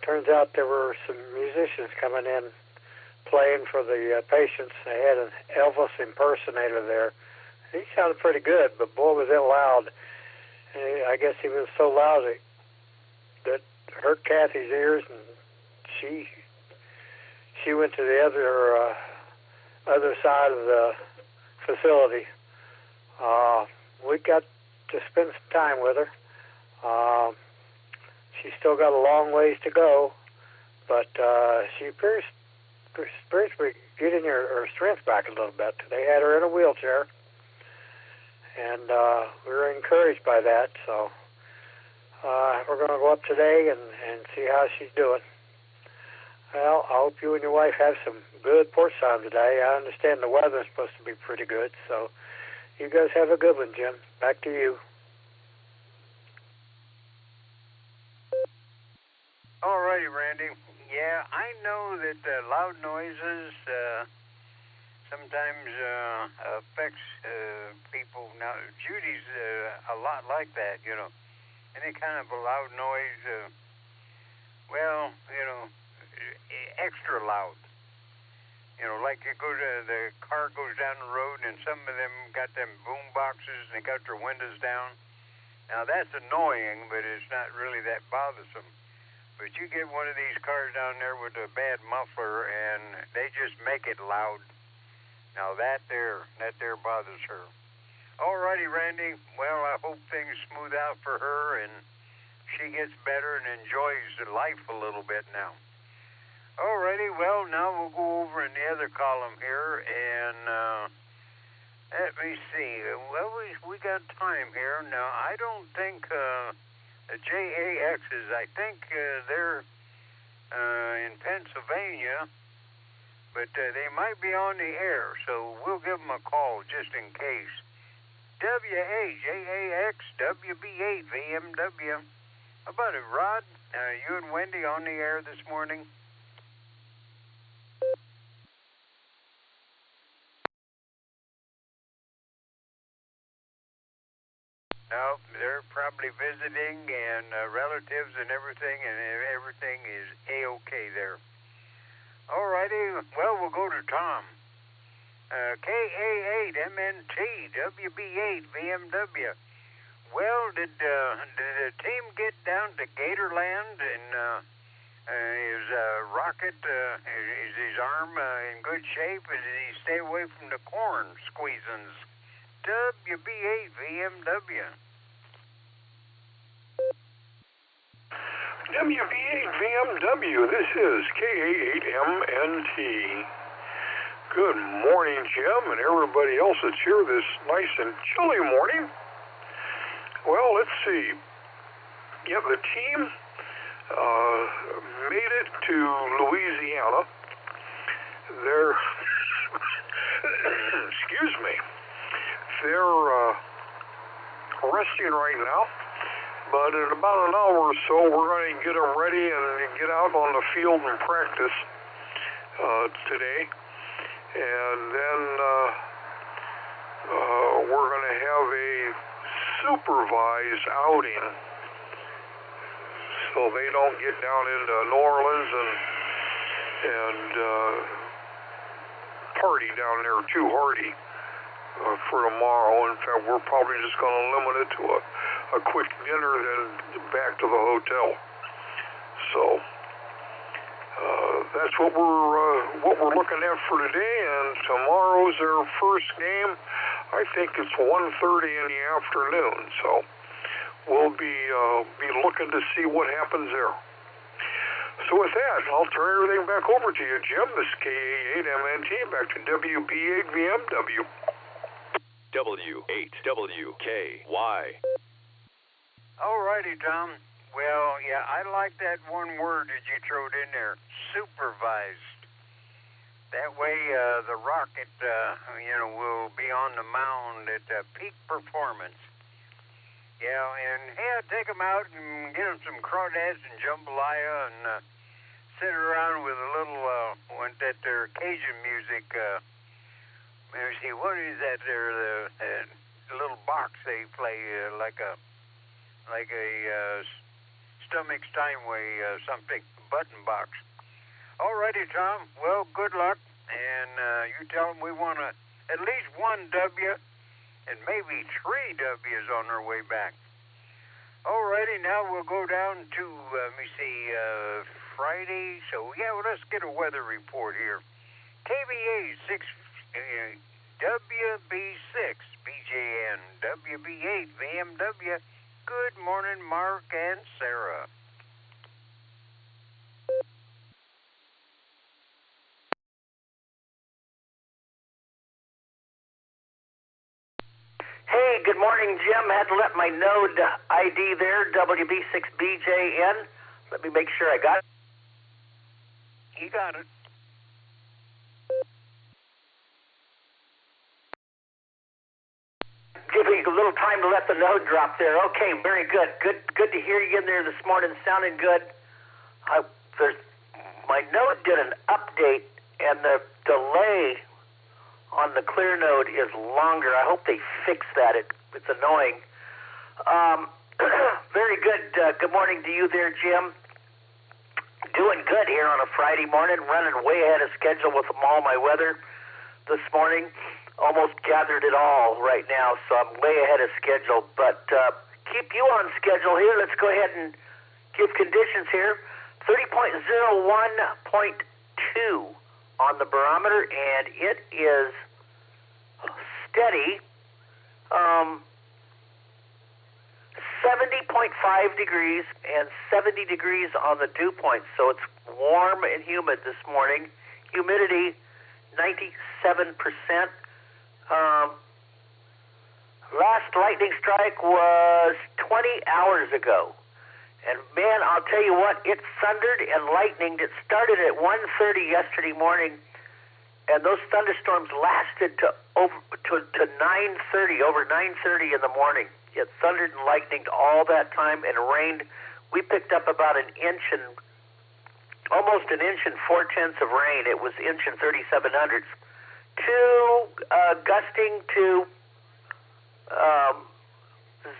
turns out there were some musicians coming in playing for the patients. They had an Elvis impersonator there. He sounded pretty good, but boy, was it loud. And I guess he was so loud that hurt Kathy's ears, and she went to the other side of the facility. We got to spend some time with her. She's still got a long ways to go, but she appears to be getting her strength back a little bit. They had her in a wheelchair, and we were encouraged by that. So we're going to go up today and see how she's doing. Well, I hope you and your wife have some good porch time today. I understand the weather's supposed to be pretty good, so you guys have a good one, Jim. Back to you. All righty, Randy. Yeah, I know that loud noises sometimes affects people. Now, Judy's a lot like that, you know. Any kind of a loud noise, extra loud. You know, like the car goes down the road and some of them got them boom boxes and they got their windows down. Now, that's annoying, but it's not really that bothersome. But you get one of these cars down there with a bad muffler and they just make it loud. Now, that there bothers her. All righty, Randy. Well, I hope things smooth out for her and she gets better and enjoys life a little bit now. Alrighty, well, now we'll go over in the other column here, and let me see. Well, we got time here. Now, I don't think the JAXs, I think they're in Pennsylvania, but they might be on the air, so we'll give them a call just in case. WAJAX, WB8, VMW. How about it, Rod? You and Wendy on the air this morning? No, they're probably visiting and relatives and everything is A-OK there. All righty, well, we'll go to Tom. KA8MNT, WB8, VMW. Well, did the team get down to Gatorland and is Rocket, is his arm in good shape? Or did he stay away from the corn squeezins? WB8 VMW. WB8 VMW, this is KA8MNT. Good morning, Jim, and everybody else that's here this nice and chilly morning. Well, let's see. Yeah, the team made it to Louisiana. They're, excuse me, they're resting right now, but in about an hour or so, we're going to get them ready and get out on the field and practice today. And then we're going to have a supervised outing so they don't get down into New Orleans and party down there too hardy for tomorrow. In fact, we're probably just going to limit it to a quick dinner, then back to the hotel. So that's what we're looking at for today. And tomorrow's their first game. I think it's 1:30 in the afternoon. So we'll be looking to see what happens there. So with that, I'll turn everything back over to you, Jim. This is KA8MNT, back to WB8VMW. W8WKY. All righty, Tom. Well, yeah, I like that one word that you threw in there, supervised. That way, the Rocket, will be on the mound at peak performance. Yeah, and take them out and get them some crawdads and jambalaya and sit around with a little, their Cajun music. Let me see, what is that there? The little box they play, like a Stomach Steinway, something button box. Alrighty, Tom. Well, good luck. And you tell them we want at least one W and maybe 3 W's on our way back. Alrighty, now we'll go down to, Friday. So, yeah, well, let's get a weather report here. KBA 6, WB6, BJN, WB8, VMW. Good morning, Mark and Sarah. Hey, good morning, Jim. Had to let my node ID there, WB6BJN. Let me make sure I got it. You got it. Give me a little time to let the node drop there. Okay, very good. Good to hear you in there this morning. Sounding good. My node did an update, and the delay on the clear node is longer. I hope they fix that. It's annoying. Very good. Good morning to you there, Jim. Doing good here on a Friday morning, running way ahead of schedule with all my weather this morning. Almost gathered it all right now, so I'm way ahead of schedule. But keep you on schedule here. Let's go ahead and give conditions here. 30.01.2 on the barometer, and it is steady. 70.5 degrees and 70 degrees on the dew point, so it's warm and humid this morning. Humidity 97%. Last lightning strike was 20 hours ago. And man, I'll tell you what, it thundered and lightninged. It started at 1:30 yesterday morning, and those thunderstorms lasted to 9:30, over 9:30 in the morning. It thundered and lightninged all that time and rained. We picked up about almost an inch and 4/10 of rain. It was inch and 37/100. Gusting to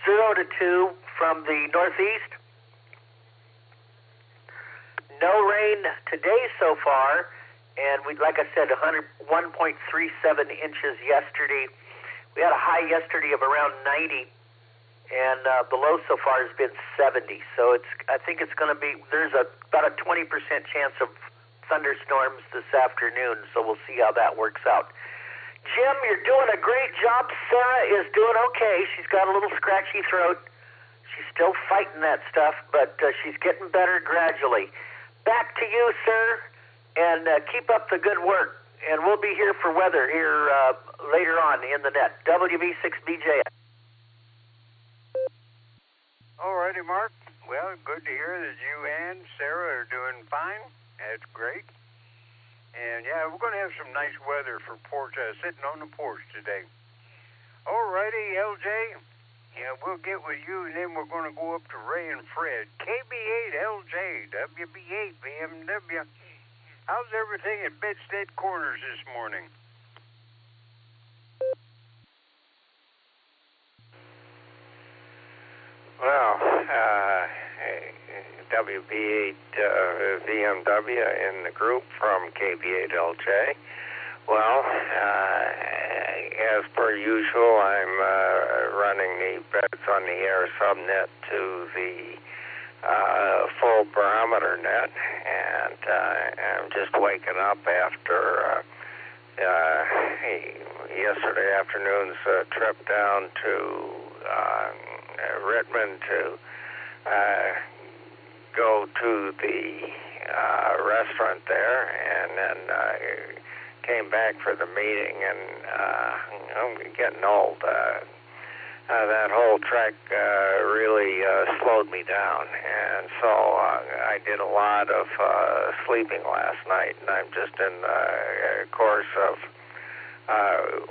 0 to 2 from the northeast. No rain today so far, and like I said, 101.37 inches yesterday. We had a high yesterday of around 90, and the low so far has been 70. So I think it's going to be, there's about a 20% chance of thunderstorms this afternoon, so we'll see how that works out. Jim, you're doing a great job. Sarah is doing okay. She's got a little scratchy throat. She's still fighting that stuff, but she's getting better gradually. Back to you, sir, and keep up the good work. And we'll be here for weather here later on in the net. WB6BJ. All righty, Mark. Well, good to hear that you and Sarah are doing fine. That's great. And, yeah, we're going to have some nice weather for sitting on the porch today. All righty, LJ. Yeah, we'll get with you, and then we're going to go up to Ray and Fred. KB8LJ, WB8, BMW. How's everything at Bedstead Corners this morning? Well, WB8 VMW in the group from KB8LJ. Well, as per usual, I'm running the beds on the air subnet to the full Barometer Net, and I'm just waking up after yesterday afternoon's trip down to Richmond to go to the restaurant there, and then came back for the meeting, and I'm getting old. That whole trek really slowed me down, and so I did a lot of sleeping last night, and I'm just in the course of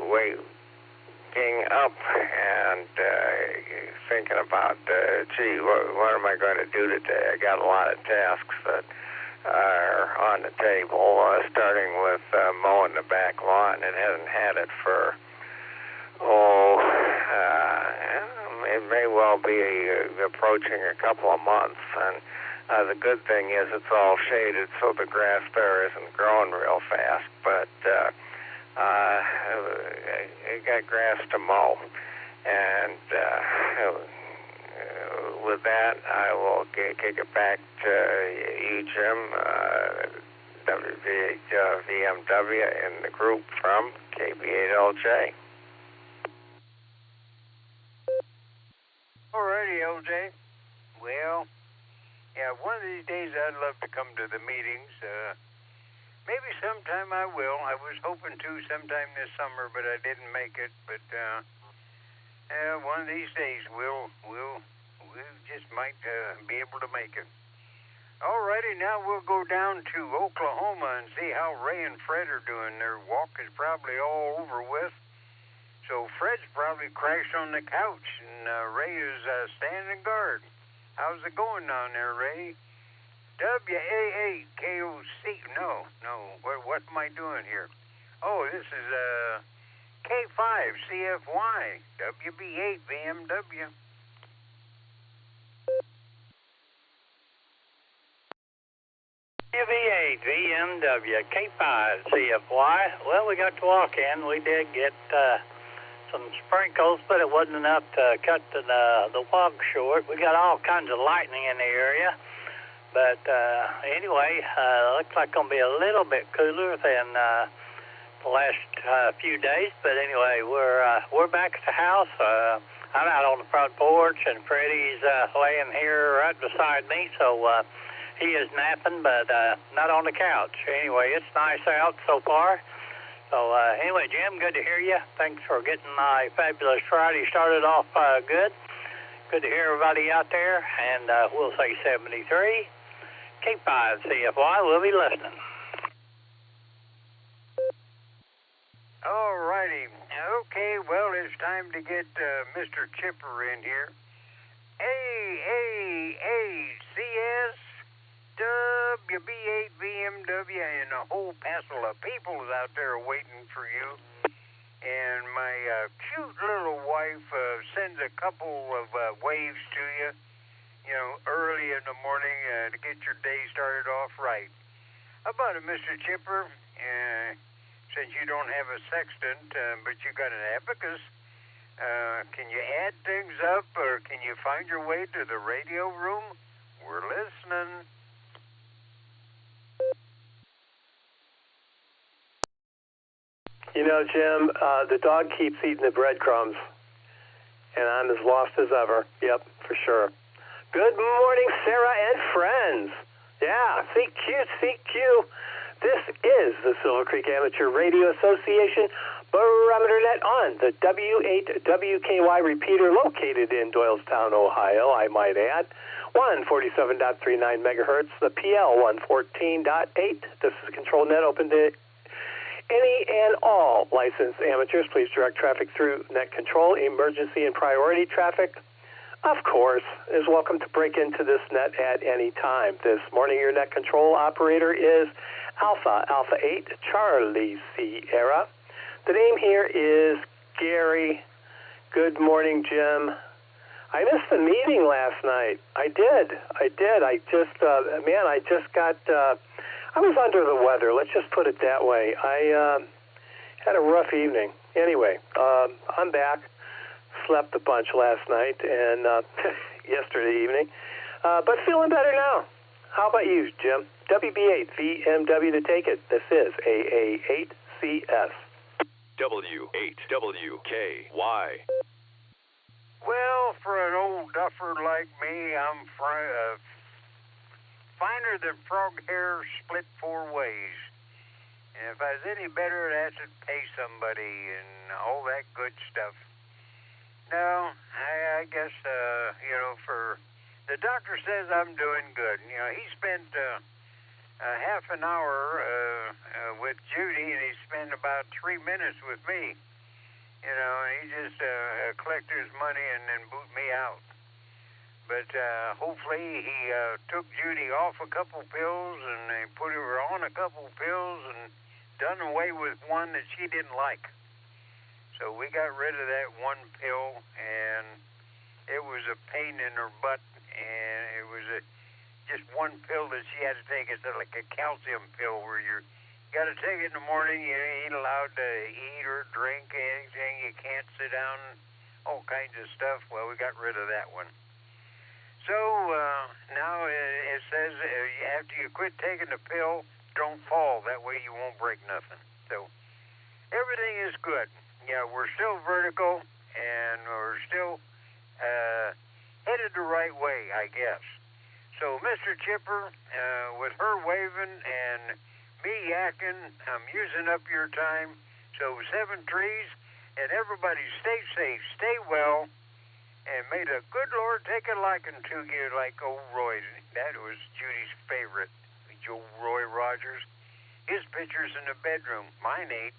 waking up and thinking about, gee, what am I going to do today? I got a lot of tasks that are on the table, starting with mowing the back lawn. It hasn't had it for, it may well be approaching a couple of months. And the good thing is it's all shaded, so the grass there isn't growing real fast. But I got grass to mow. And with that, I will kick it back to you, Jim, VMW, in the group from KB8LJ. Alrighty, LJ. Well, yeah, one of these days I'd love to come to the meetings. Maybe sometime I will. I was hoping to sometime this summer, but I didn't make it. But one of these days we'll just might be able to make it. Alrighty, now we'll go down to Oklahoma and see how Ray and Fred are doing. Their walk is probably all over with. So Fred's probably crashed on the couch, and Ray is standing guard. How's it going down there, Ray? WA8KOC. No. What am I doing here? Oh, this is K5CFY, WB8 VMW. WB8 VMW, K5CFY. Well, we got to walk in. We did get some sprinkles, but it wasn't enough to cut the walk short. We got all kinds of lightning in the area. But anyway, looks like going to be a little bit cooler than the last few days. But anyway, we're back at the house. I'm out on the front porch, and Freddie's laying here right beside me. So he is napping, but not on the couch. Anyway, it's nice out so far. So anyway, Jim, good to hear you. Thanks for getting my fabulous Friday started off good. Good to hear everybody out there. And we'll say 73. K5CFY, we'll be listening. All righty. Okay, well, it's time to get Mr. Chipper in here. AAACS, WB8 VMW, and a whole passel of peoples out there waiting for you. And my cute little wife sends a couple of waves to you, early in the morning to get your day started off right. How about it, Mr. Chipper? Since you don't have a sextant, but you got an abacus, can you add things up, or can you find your way to the radio room? We're listening. Jim, the dog keeps eating the breadcrumbs, and I'm as lost as ever. Yep, for sure. Good morning, Sarah and friends. Yeah, CQ. This is the Silvercreek Amateur Radio Association Barometer Net on the W8WKY repeater located in Doylestown, Ohio, I might add. 147.39 megahertz, the PL 114.8. This is a control net open to any and all licensed amateurs. Please direct traffic through net control. Emergency and priority traffic, of course, is welcome to break into this net at any time. This morning, your net control operator is Alpha 8, Charlie Sierra. The name here is Gary. Good morning, Jim. I missed the meeting last night. I did. I just got... I was under the weather, let's just put it that way. I had a rough evening. Anyway, I'm back. Slept a bunch last night and yesterday evening, but feeling better now. How about you, Jim? WB8 VMW to take it. This is AA8CS. W8WKY. Well, for an old duffer like me, I'm finer than frog hair split 4 ways. And if I was any better, I'd have to pay somebody and all that good stuff. No, I guess, for the doctor says I'm doing good. He spent half an hour with Judy, and he spent about 3 minutes with me. He just collected his money and then boot me out. But hopefully he took Judy off a couple pills and they put her on a couple pills and done away with one that she didn't like. So we got rid of that one pill, and it was a pain in her butt, and it was just one pill that she had to take. It's like a calcium pill where you got to take it in the morning. You ain't allowed to eat or drink anything. You can't sit down, all kinds of stuff. Well, we got rid of that one. So now it says after you quit taking the pill, don't fall. That way you won't break nothing. So everything is good. Yeah, we're still vertical, and we're still headed the right way, I guess. So, Mr. Chipper, with her waving and me yakking, I'm using up your time. So, 7 trees, and everybody stay safe, stay well, and may the good Lord take a liking to you like old Roy. That was Judy's favorite, Joe Roy Rogers. His picture's in the bedroom. Mine ain't.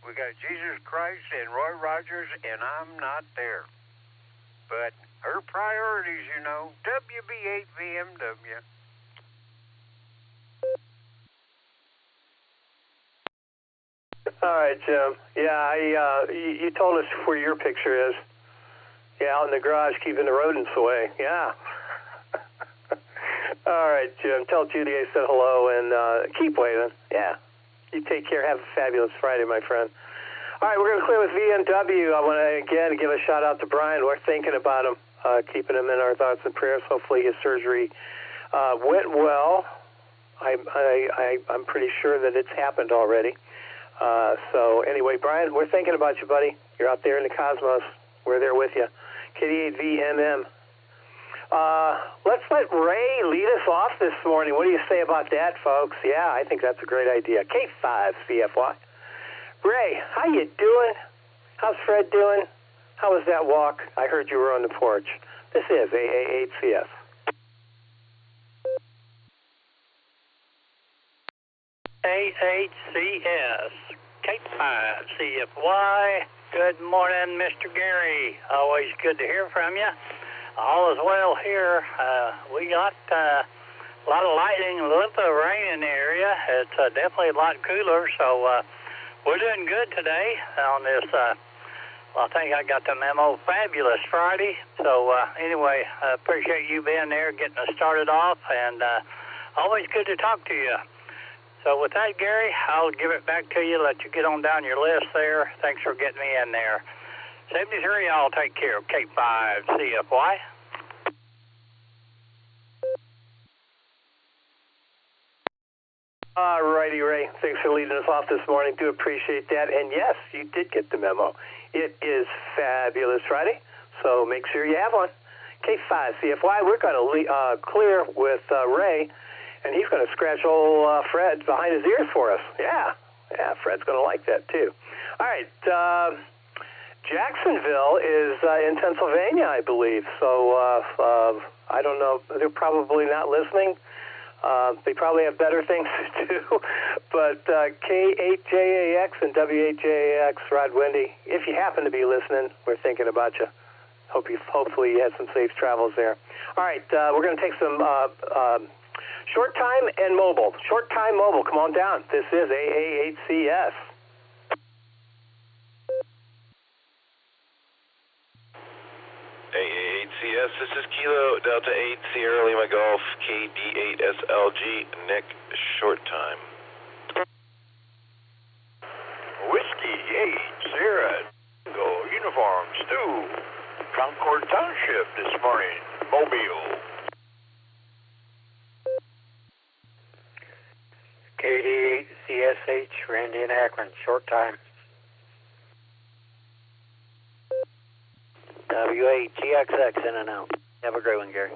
We got Jesus Christ and Roy Rogers, and I'm not there. But her priorities, you know, WB8VMW. All right, Jim. Yeah, you told us where your picture is. Yeah, out in the garage keeping the rodents away. Yeah. All right, Jim. Tell Judy I said hello and keep waving. Yeah. You take care. Have a fabulous Friday, my friend. All right, we're going to clear with VMW. I want to, again, give a shout-out to Brian. We're thinking about him, keeping him in our thoughts and prayers. Hopefully his surgery went well. I'm pretty sure that it's happened already. So anyway, Brian, we're thinking about you, buddy. You're out there in the cosmos. We're there with you. KD8VMM. Let's let Ray lead us off this morning. What do you say about that, folks? Yeah, I think that's a great idea. K5CFY. Ray, how you doing? How's Fred doing? How was that walk? I heard you were on the porch. This is AA8CS. A8CS, K5CFY. Good morning, Mr. Gary. Always good to hear from you. All is well here. We got a lot of lightning, a little bit of rain in the area. It's definitely a lot cooler, so we're doing good today on this. I think I got the memo. Fabulous Friday. So anyway, I appreciate you being there, getting us started off, and always good to talk to you. So with that, Gary, I'll give it back to you, let you get on down your list there. Thanks for getting me in there. 73, I'll take care of K5CFY. All righty, Ray. Thanks for leading us off this morning. Do appreciate that. And yes, you did get the memo. It is Fabulous Friday, so make sure you have one. K5CFY, we're going to clear with Ray, and he's going to scratch old Fred behind his ears for us. Yeah, Fred's going to like that, too. All right, Jacksonville is in Pennsylvania, I believe, so I don't know. They're probably not listening. They probably have better things to do. But K8JAX and W8JAX, Rod Wendy, if you happen to be listening, we're thinking about you. Hopefully you had some safe travels there. All right, we're going to take some short time and mobile. Short time mobile, come on down. This is AA8CS. AA8CS, this is Kilo Delta 8 Sierra Lima Golf KD8SLG Nick Short Time. Whiskey 8 Sierra Go Uniform Stew Concord Township this morning, Mobile. KD8CSH Randy and Akron, short time. W8GXX in and out. Have a great one, Gary.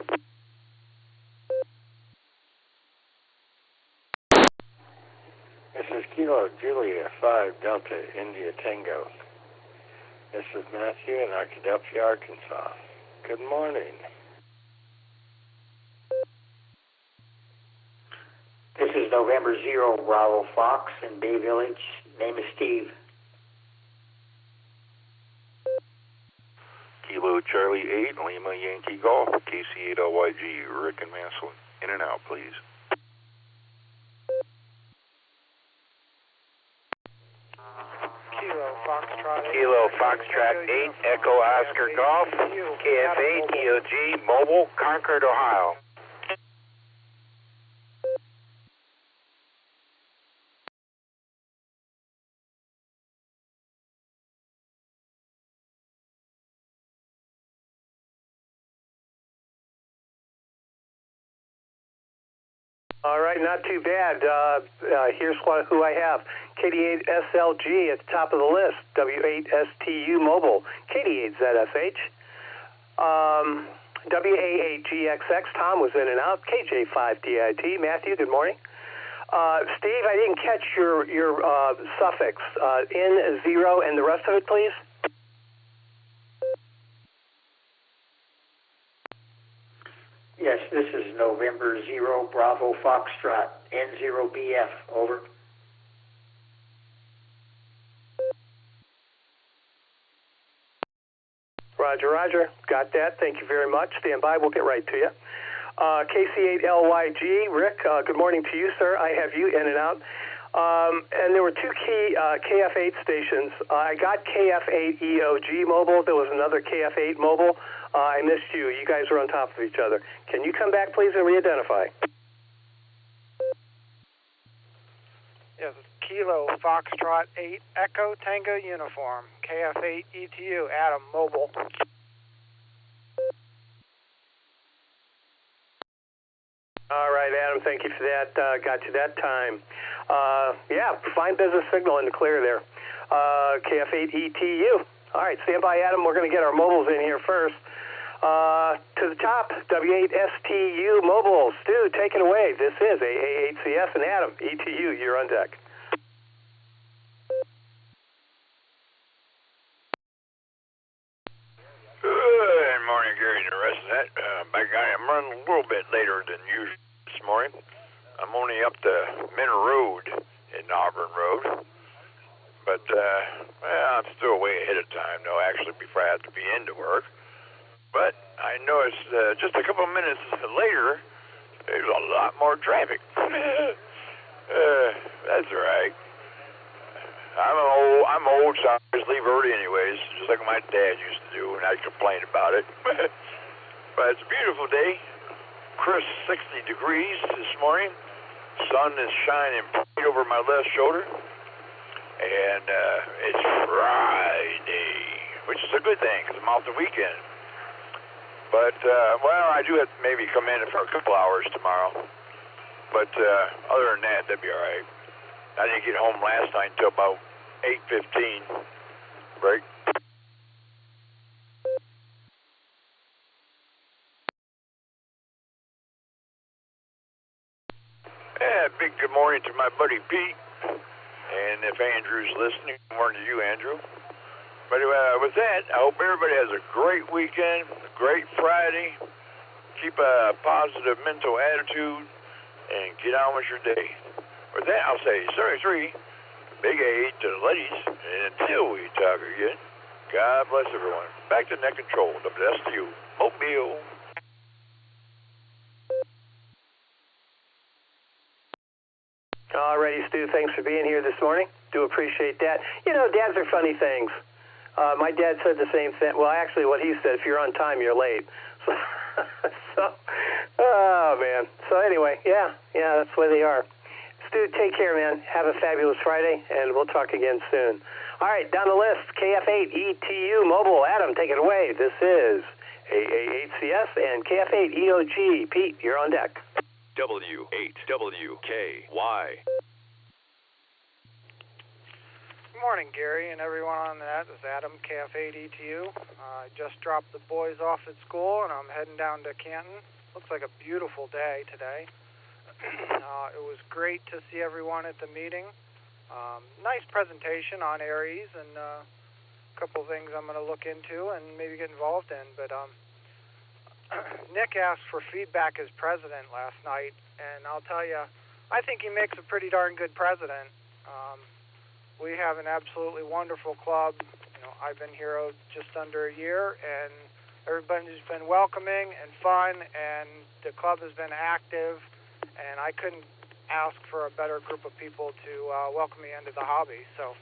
This is Kilo Julia 5 Delta India Tango. This is Matthew in Arkadelphia, Arkansas. Good morning. This is November 0 Bravo Fox in Bay Village. Name is Steve. Kilo Charlie 8 Lima Yankee Golf KC8LYG Rick and Maslin. In and out, please. Kilo Foxtrot. Kilo Kilo Foxtrot 8 Echo Oscar Golf, KF8 EOG Mobile, Concord, Ohio. All right, not too bad. Here's who I have. KD8SLG at the top of the list. W8STU Mobile. KD8ZFH. WA8GXX. Tom was in and out. KJ5DIT. Matthew, good morning. Steve, I didn't catch your suffix. N0 and the rest of it, please. Yes, this is November 0 Bravo Foxtrot N0BF. Over. Roger, roger. Got that. Thank you very much. Stand by. We'll get right to you. KC8LYG. Rick, good morning to you, sir. I have you in and out. And there were two key KF8 stations. I got KF8 EOG Mobile. There was another KF8 Mobile. I missed you. You guys were on top of each other. Can you come back, please, and re-identify? Yes, Kilo Foxtrot 8 Echo Tango Uniform, KF8 ETU, Adam, Mobile. All right, Adam, thank you for that. Got you that time. Yeah, fine business signal in the clear there. KF8 ETU. All right, stand by, Adam. We're going to get our mobiles in here first. To the top, W8STU Mobile. Stu, take it away. This is AA8CS and Adam, ETU, you're on deck. Good morning, Gary, and the rest of that. By God, I'm running a little bit later than usual this morning. I'm only up to Minner Road in Auburn Road. But, I'm still way ahead of time, though, actually, before I have to be into work. But I noticed just a couple of minutes later, there's a lot more traffic. That's all right. I'm old, so I always leave early anyways, just like my dad used to do, and I complained about it. But it's a beautiful day. Crisp 60 degrees this morning. Sun is shining bright over my left shoulder. And it's Friday, which is a good thing because I'm off the weekend. But, well, I do have to maybe come in for a couple hours tomorrow. But other than that, that'd be all right. I didn't get home last night until about 8:15. Break. Yeah, big good morning to my buddy Pete. And if Andrew's listening, good morning to you, Andrew. But with that, I hope everybody has a great weekend, a great Friday. Keep a positive mental attitude and get on with your day. With that, I'll say 33, big A to the ladies, and until we talk again, God bless everyone. Back to net control, WSTU, Mobile. All righty, Stu, thanks for being here this morning. Do appreciate that. You know, dads are funny things. My dad said the same thing. Well, actually, what he said, if you're on time, you're late. So, oh, man. So anyway, yeah, that's the way they are. Stu, take care, man. Have a fabulous Friday, and we'll talk again soon. All right, down the list, KF8 ETU Mobile. Adam, take it away. This is AA8CS and KF8 EOG. Pete, you're on deck. W8WKY. Good morning, Gary, and everyone on that. This is Adam, KF8 ETU. I just dropped the boys off at school, and I'm heading down to Canton. Looks like a beautiful day today. It was great to see everyone at the meeting. Nice presentation on Aries, and a couple of things I'm going to look into and maybe get involved in. But Nick asked for feedback as president last night, and I'll tell you, I think he makes a pretty darn good president. We have an absolutely wonderful club. You know, I've been here just under a year, and everybody's been welcoming and fun, and the club has been active, and I couldn't ask for a better group of people to welcome me into the hobby. So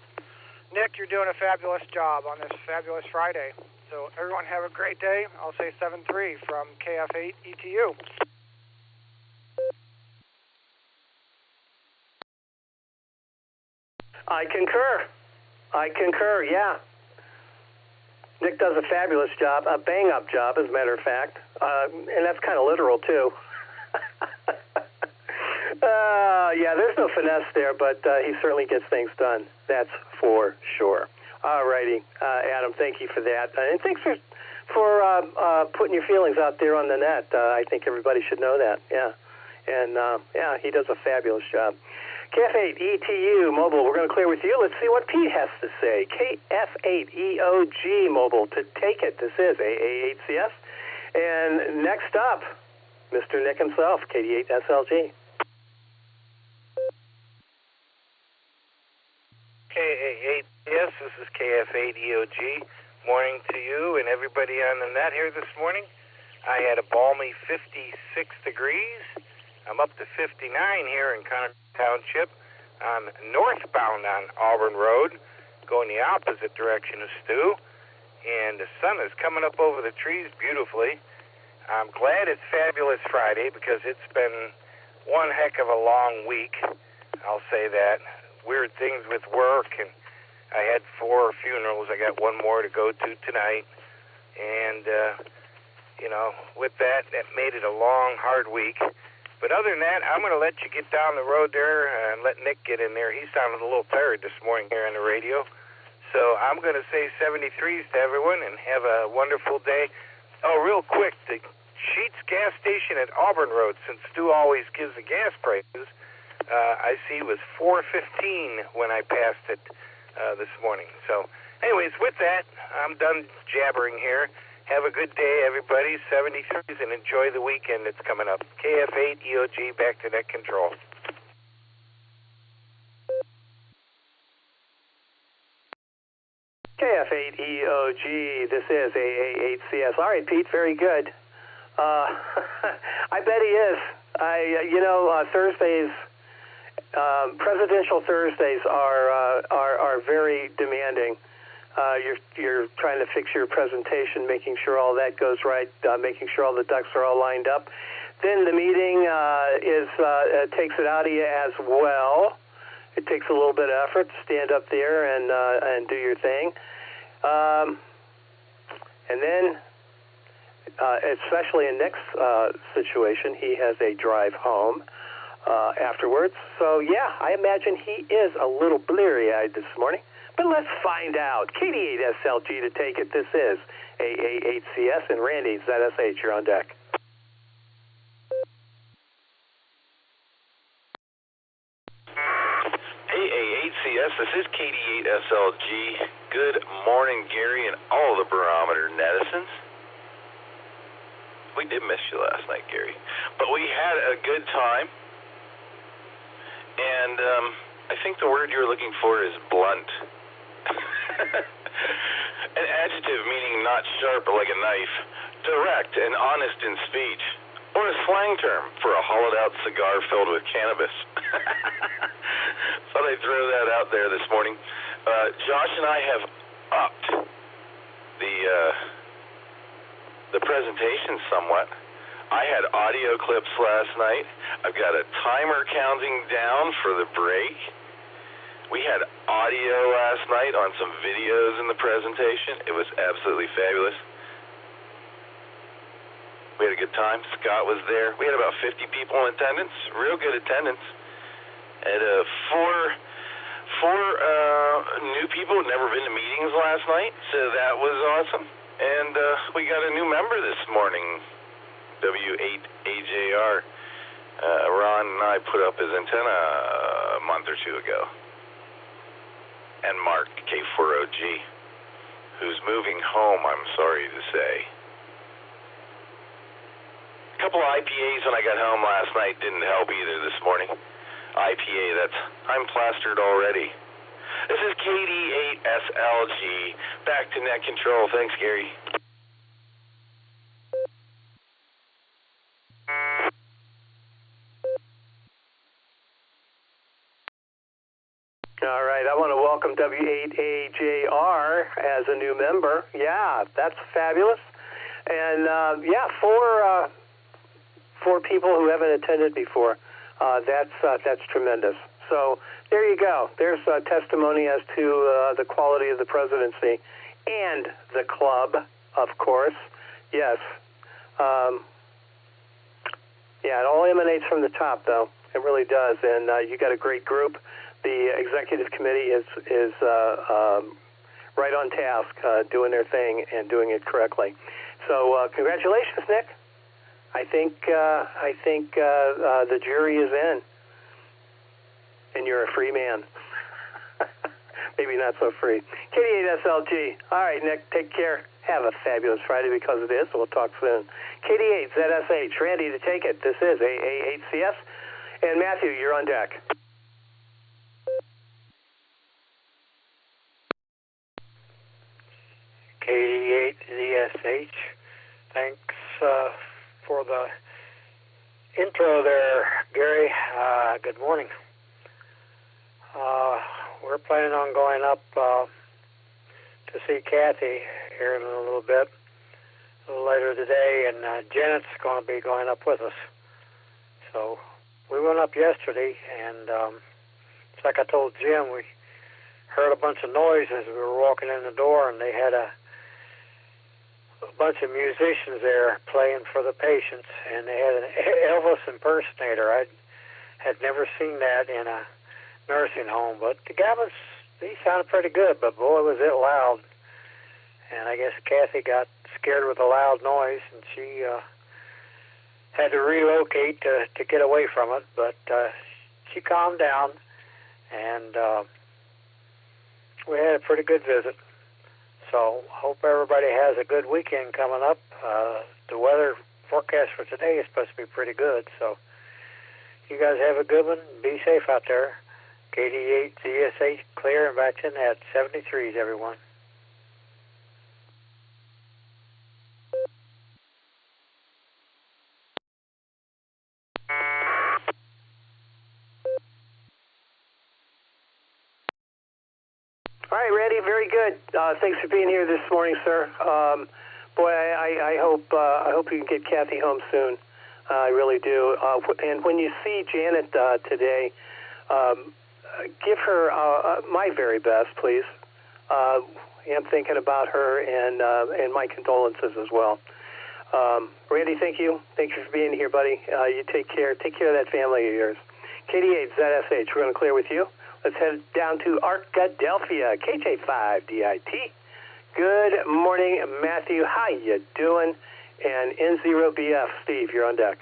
Nick, you're doing a fabulous job on this fabulous Friday. So everyone have a great day. I'll say 7-3 from KF8 ETU. I concur, yeah. Nick does a fabulous job, a bang-up job, as a matter of fact. And that's kind of literal, too. Yeah, there's no finesse there, but he certainly gets things done. That's for sure. All righty. Adam, thank you for that. And thanks for putting your feelings out there on the net. I think everybody should know that, yeah. And, yeah, he does a fabulous job. KF8 ETU Mobile, we're going to clear with you. Let's see what Pete has to say. KF8 EOG Mobile, to take it. This is AA8CS. And next up, Mr. Nick himself, KD8 SLG. KA8CS, this is KF8 EOG. Morning to you and everybody on the net here this morning. I had a balmy 56 degrees. I'm up to 59 here in Concord Township. I'm northbound on Auburn Road, going the opposite direction of Stu. And the sun is coming up over the trees beautifully. I'm glad it's Fabulous Friday because it's been one heck of a long week. I'll say that. Weird things with work, and I had 4 funerals. I got one more to go to tonight. And, with that made it a long, hard week. But other than that, I'm going to let you get down the road there and let Nick get in there. He sounded a little tired this morning here on the radio. So I'm going to say 73s to everyone and have a wonderful day. Oh, real quick, the Sheetz gas station at Auburn Road, since Stu always gives the gas prices, I see was $4.15 when I passed it this morning. So anyways, with that, I'm done jabbering here. Have a good day, everybody. 73s, and enjoy the weekend that's coming up. KF8 EOG, back to net control. KF8 EOG, this is AA8CS. All right, Pete, very good. I bet he is. Thursdays, presidential Thursdays are very demanding. You're trying to fix your presentation, making sure all that goes right, making sure all the ducks are all lined up. Then the meeting takes it out of you as well. It takes a little bit of effort to stand up there and do your thing. And then, especially in Nick's situation, he has a drive home afterwards. So, yeah, I imagine he is a little bleary-eyed this morning. But let's find out. KD8SLG to take it. This is AA8CS, and Randy, ZSH, you're on deck. AA8CS, this is KD8SLG. Good morning, Gary, and all the Barometer Netizens. We did miss you last night, Gary. But we had a good time. And I think the word you're looking for is blunt. An adjective meaning not sharp like a knife, direct and honest in speech, or a slang term for a hollowed-out cigar filled with cannabis. Thought I'd throw that out there this morning. Josh and I have upped the presentation somewhat. I had audio clips last night. I've got a timer counting down for the break. We had audio last night on some videos in the presentation. It was absolutely fabulous. We had a good time. Scott was there. We had about 50 people in attendance. Real good attendance. And four new people who had never been to meetings last night, so that was awesome. And we got a new member this morning, W8AJR. Ron and I put up his antenna a month or two ago. And Mark, K4OG, who's moving home, I'm sorry to say. A couple of IPAs when I got home last night didn't help either this morning. IPA, that's, I'm plastered already. This is KD8SLG, back to net control. Thanks, Gary. All right, I want to welcome W8AJR as a new member. Yeah, that's fabulous. And for people who haven't attended before, that's tremendous. So there you go. There's testimony as to the quality of the presidency and the club, of course. Yes. It all emanates from the top, though. It really does. And you got a great group. The executive committee is right on task, doing their thing and doing it correctly. So congratulations, Nick. I think the jury is in, and you're a free man. Maybe not so free. KD8SLG. All right, Nick, take care. Have a fabulous Friday because it is. We'll talk soon. KD8ZSH. Randy to take it. This is AA8CS. And Matthew, you're on deck. KD8ZSH. Thanks for the intro there, Gary. Good morning. We're planning on going up to see Kathy here in a little bit, a little later today, and Janet's going to be going up with us. So we went up yesterday, and it's like I told Jim, we heard a bunch of noise as we were walking in the door, and they had a bunch of musicians there playing for the patients, and they had an Elvis impersonator. I had never seen that in a nursing home, but the guy he sounded pretty good, but boy, was it loud. And I guess Kathy got scared with the loud noise, and she had to relocate to get away from it, but she calmed down, and we had a pretty good visit. So hope everybody has a good weekend coming up. The weather forecast for today is supposed to be pretty good, so you guys have a good one. Be safe out there. KD8ZSH clear and back to net. 73s, everyone. All right, Randy, very good. Thanks for being here this morning, sir. Boy, I hope you can get Kathy home soon. I really do. And when you see Janet today, give her my very best, please. I'm thinking about her, and my condolences as well. Randy, thank you. Thank you for being here, buddy. You take care. Take care of that family of yours. KD8ZSH, we're going to clear with you. Let's head down to Arkadelphia, KJ5DIT. Good morning, Matthew. How you doing? And N0BF, Steve, you're on deck.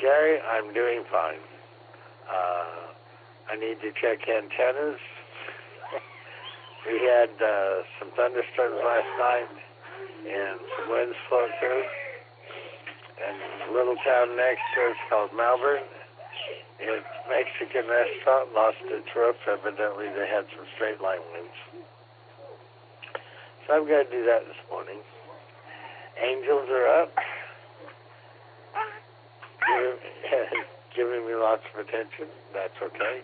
Gary, I'm doing fine. I need to check antennas. We had some thunderstorms last night and some winds flowing through. And a little town next to us called Malvern, a Mexican restaurant lost its roof. Evidently, they had some straight line winds. So I'm going to do that this morning. Angels are up, giving me lots of attention. That's okay.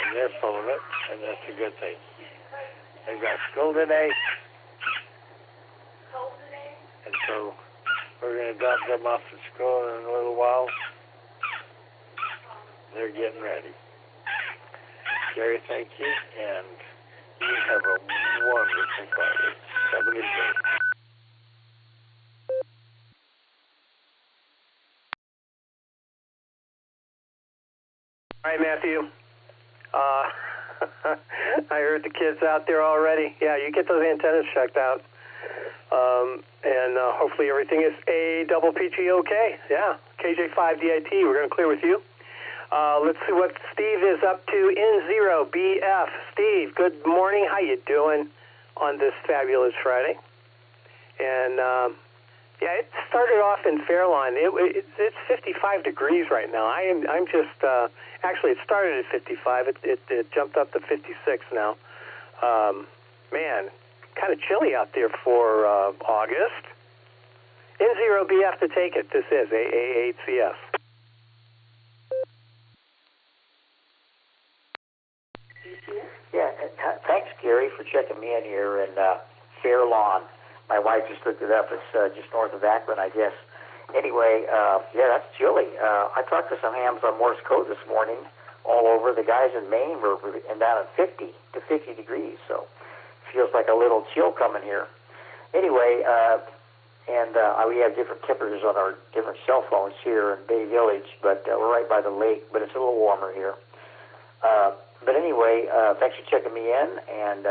And they're full of it, and that's a good thing. They've got school today. And so we're going to drop them off at school in a little while. They're getting ready. Gary, thank you, and you have a wonderful Friday. 76. All right, Matthew. I heard the kids out there already. Yeah, you get those antennas checked out. And hopefully everything is A-double-P-G-OK. Yeah, KJ5DIT, we're going to clear with you. Let's see what Steve is up to. N0BF. Steve, good morning. How you doing on this fabulous Friday? And, yeah, it started off in Fairlawn. It's 55 degrees right now. I'm just, actually, it started at 55. It jumped up to 56 now. Man, kind of chilly out there for August. N0BF to take it. This is AA8CS. Yeah, thanks, Gary, for checking me in here in Fair Lawn. My wife just looked it up. It's just north of Akron, I guess. Anyway, yeah, that's chilly. I talked to some hams on Morse code this morning all over. The guys in Maine were down at 50 to 50 degrees, so it feels like a little chill coming here. Anyway, we have different temperatures on our different cell phones here in Bay Village, but we're right by the lake, but it's a little warmer here. But anyway, thanks for checking me in, and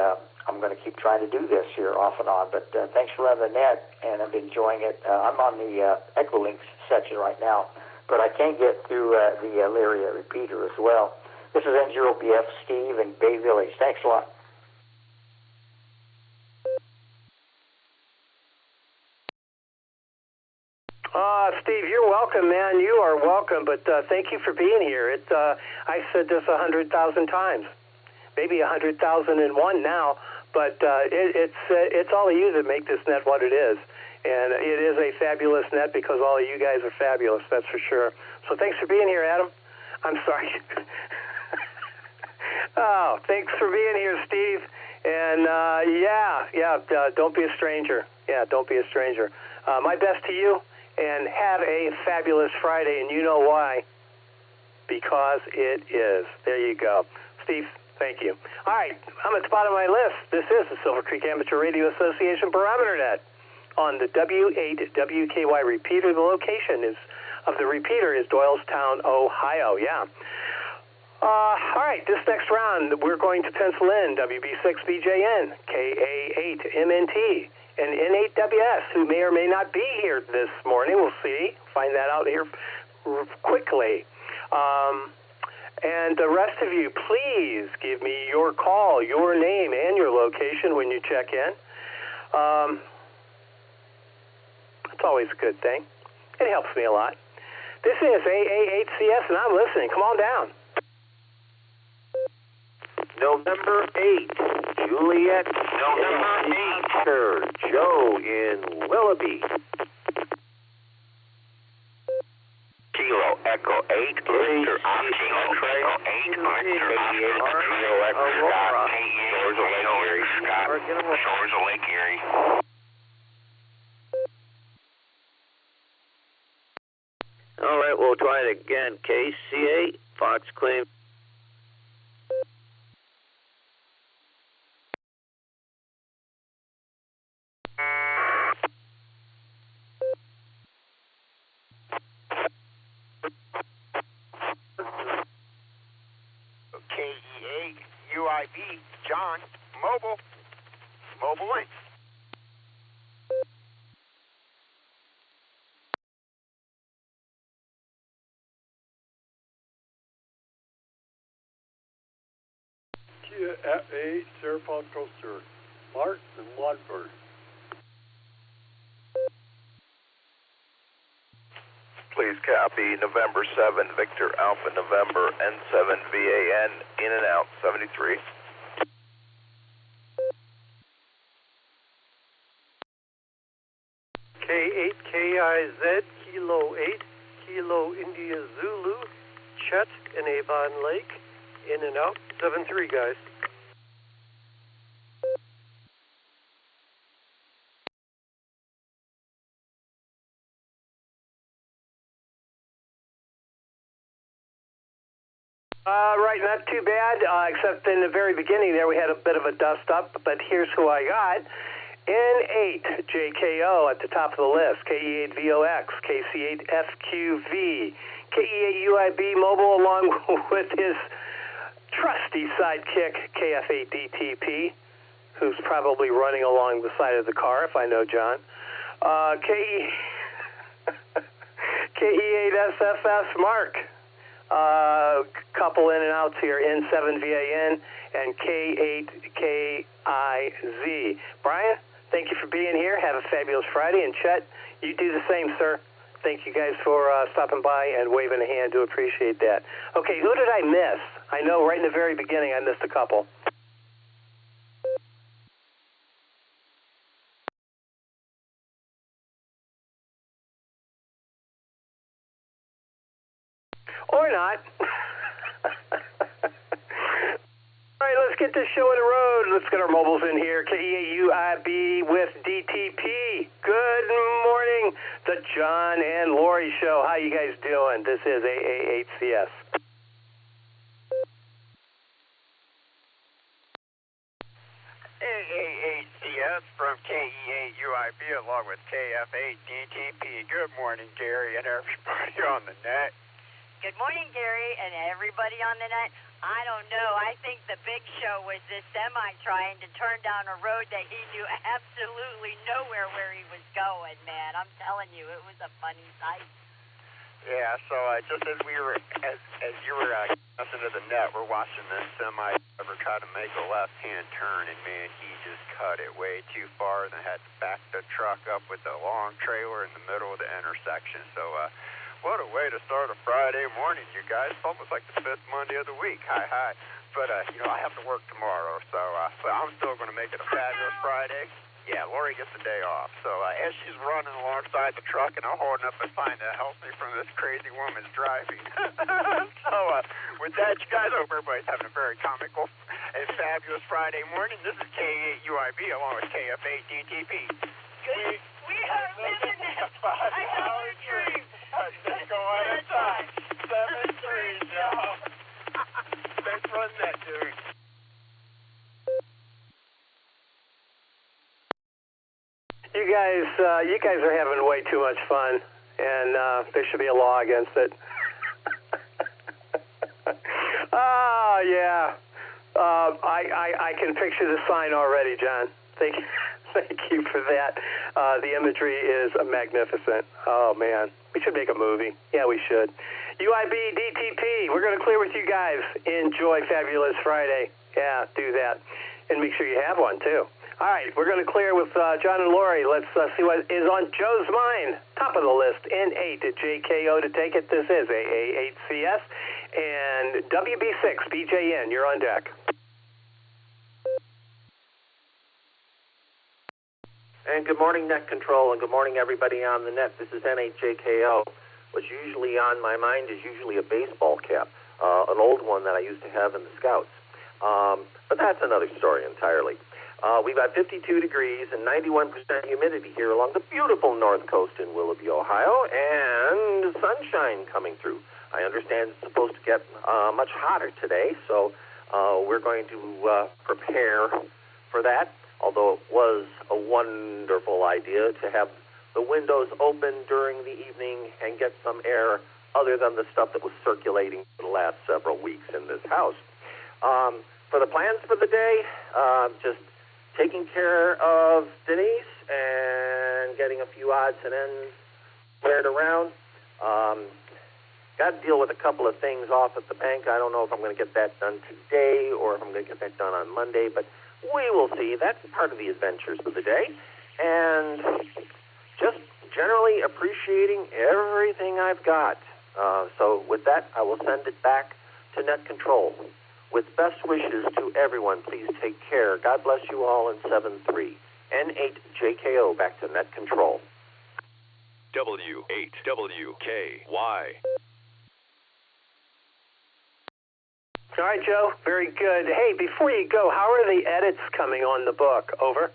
I'm going to keep trying to do this here off and on. But thanks for running the net, and I've been enjoying it. I'm on the EchoLink section right now, but I can't get through the Lyria repeater as well. This is N0BF Steve in Bay Village. Thanks a lot. Steve, you're welcome, man. You are welcome, but thank you for being here. I said this 100,000 times, maybe 100,001 now, but it's all of you that make this net what it is, and it is a fabulous net because all of you guys are fabulous, that's for sure. So thanks for being here, Adam. I'm sorry. Oh, thanks for being here, Steve. And don't be a stranger. Yeah, don't be a stranger. My best to you. And have a fabulous Friday, and you know why. Because it is. There you go. Steve, thank you. All right, I'm at the bottom of my list. This is the Silvercreek Amateur Radio Association Barometer Net on the W8WKY repeater. The location of the repeater is Doylestown, Ohio. Yeah. All right, this next round, we're going to pencil in WB6BJN, KA8MNT, and N8WS, who may or may not be here this morning. We'll see. Find that out here quickly. And the rest of you, please give me your call, your name, and your location when you check in. It's always a good thing. It helps me a lot. This is AA8CS, and I'm listening. Come on down. November 8, Juliet. November 8, Joe in Willoughby. Kilo Echo 8, Mr. Oscar Echo 8, Mr. Oscar Kilo Echo Scott, Shores of Lake Erie, Scott, Shores of Lake Erie. All right, we'll try it again. KC8, Fox Claim. KE8, UIB, John, Mobile Link. Kia F8, Sarah Coaster, Mark and Watford. Please copy November 7, Victor Alpha November, N7 VAN, in and out, 73. K8KIZ, Kilo 8, Kilo India Zulu, Chet in Avon Lake, in and out, 73 guys. Right, not too bad, except in the very beginning there we had a bit of a dust up, but here's who I got. N8JKO at the top of the list, KE8VOX, KC8FQV, KE8UIB Mobile, along with his trusty sidekick, KF8DTP, who's probably running along the side of the car, if I know John. KE8SFS Mark. Couple in and outs here, N7VAN and K8KIZ. Brian, thank you for being here. Have a fabulous Friday. And Chet, you do the same, sir. Thank you guys for stopping by and waving a hand. Do appreciate that. Okay, who did I miss? I know right in the very beginning I missed a couple. Or not. All right, let's get this show on the road. Let's get our mobiles in here. KEAUIB with DTP. Good morning, the John and Lori Show. How you guys doing? This is AA8CS. AA8CS from KEAUIB along with KF8DTP. Good morning, Gary, and everybody on the net. Good morning, Gary, and everybody on the net. I don't know. I think the big show was this semi trying to turn down a road that he knew absolutely nowhere where he was going, man. I'm telling you, it was a funny sight. Yeah, so just as we were, as you were getting into the net, we're watching this semi driver try to make a left-hand turn, and man, he just cut it way too far, and they had to back the truck up with a long trailer in the middle of the intersection. So, what a way to start a Friday morning, you guys. It's almost like the 5th Monday of the week. Hi. But, you know, I have to work tomorrow, so I'm still going to make it a fabulous Friday. Yeah, Lori gets the day off. So as she's running alongside the truck and I'm holding up a sign to help me from this crazy woman's driving. So with that, you guys, I hope everybody's having a very comical and fabulous Friday morning. This is KEAUIB along with KF8DTP. We are living this. I have a dream. Let's go on inside. 7-3, y'all. Thanks for running that, dude. You guys are having way too much fun, and there should be a law against it. Oh, yeah. I can picture the sign already, John. Thank you for that. The imagery is magnificent. Oh, man. We should make a movie. Yeah, we should. UIB, DTP, we're going to clear with you guys. Enjoy Fabulous Friday. Yeah, do that. And make sure you have one, too. All right, we're going to clear with John and Lori. Let's see what is on Joe's mind. Top of the list, N8 at JKO to take it. This is AA8CS. And WB6, BJN, you're on deck. And good morning, Net Control, and good morning, everybody on the net. This is N8JKO. What's usually on my mind is usually a baseball cap, an old one that I used to have in the Scouts. But that's another story entirely. We've got 52 degrees and 91% humidity here along the beautiful north coast in Willoughby, Ohio, and sunshine coming through. I understand it's supposed to get much hotter today, so we're going to prepare for that, although it was a wonderful idea to have the windows open during the evening and get some air other than the stuff that was circulating for the last several weeks in this house. For the plans for the day, just taking care of Denise and getting a few odds and ends squared around. Got to deal with a couple of things off at the bank. I don't know if I'm going to get that done today or if I'm going to get that done on Monday, but we will see. That's part of the adventures of the day. And just generally appreciating everything I've got. So with that, I will send it back to Net Control. With best wishes to everyone, please take care. God bless you all in 7-3. N8JKO, back to Net Control. W8WKY. All right, Joe. Very good. Hey, before you go, how are the edits coming on the book? Over.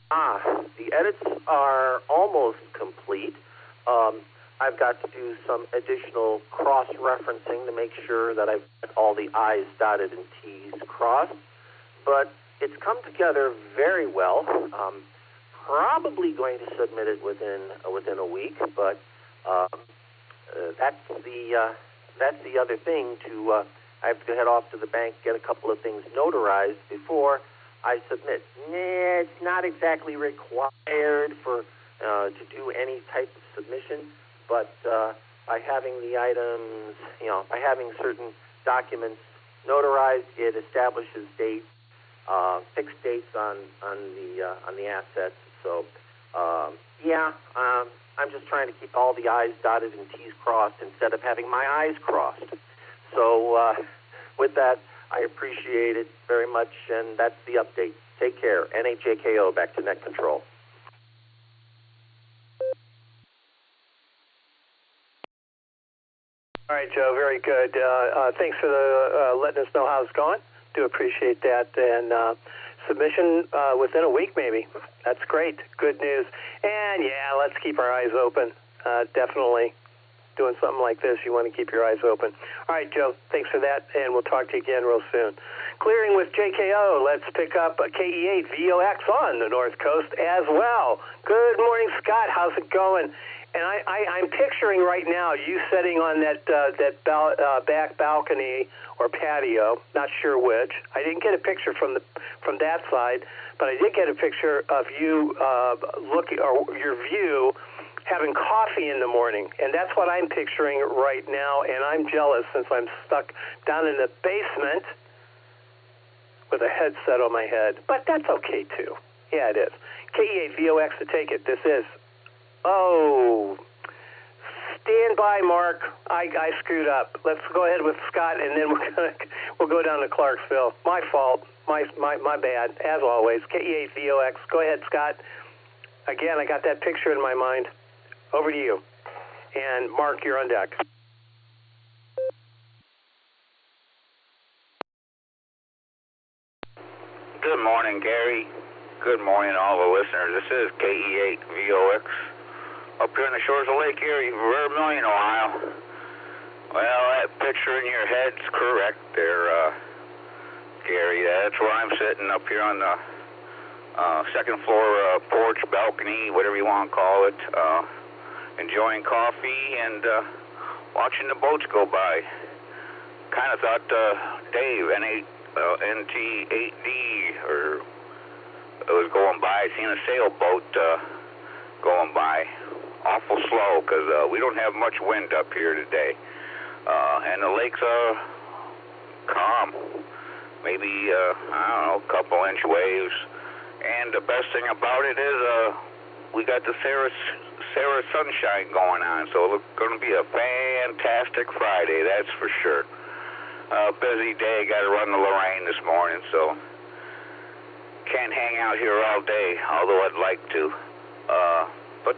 The edits are almost complete. I've got to do some additional cross-referencing to make sure that I've got all the I's dotted and T's crossed. But it's come together very well. Probably going to submit it within a week, but that's the other thing. I have to head off to the bank, get a couple of things notarized before I submit. It's not exactly required for to do any type of submission, but by having the items, by having certain documents notarized, it establishes dates, fixed dates on the assets. So, I'm just trying to keep all the I's dotted and T's crossed instead of having my I's crossed. So, with that, I appreciate it very much, and that's the update. Take care. NHJKO, back to Net Control. right, Joe. Very good. Thanks for letting us know how it's going. Do appreciate that. And submission within a week, maybe. That's great. Good news. And, yeah, let's keep our eyes open. Definitely. Doing something like this, you want to keep your eyes open. All right, Joe, thanks for that, and we'll talk to you again real soon. Clearing with JKO, let's pick up a KE8 VOX on the North Coast as well. Good morning, Scott. How's it going? And I'm picturing right now you sitting on that back balcony or patio, not sure which. I didn't get a picture from that side, but I did get a picture of you looking, or your view, having coffee in the morning, and that's what I'm picturing right now, and I'm jealous since I'm stuck down in the basement with a headset on my head, but that's okay too. Yeah, it is. KE8 VOX to take it. This is, stand by, Mark. I screwed up. Let's go ahead with Scott, and then we'll go down to Clarksville. My fault. My bad, as always. KE8 VOX. Go ahead, Scott. Again, I got that picture in my mind. Over to you. And Mark, you're on deck. Good morning, Gary. Good morning, all the listeners. This is KE8 VOX up here in the shores of Lake Erie, Vermilion, Ohio. Well, that picture in your head's correct there, Gary. That's where I'm sitting up here on the second floor porch, balcony, whatever you want to call it. Enjoying coffee and watching the boats go by. Kind of thought Dave, NT8D, or was going by, seen a sailboat going by. Awful slow, because we don't have much wind up here today. And the lake's calm. Maybe, I don't know, a couple inch waves. And the best thing about it is we got the Sarah sunshine going on, so it's going to be a fantastic Friday, that's for sure. Busy day, got to run to Lorraine this morning, so can't hang out here all day, although I'd like to. But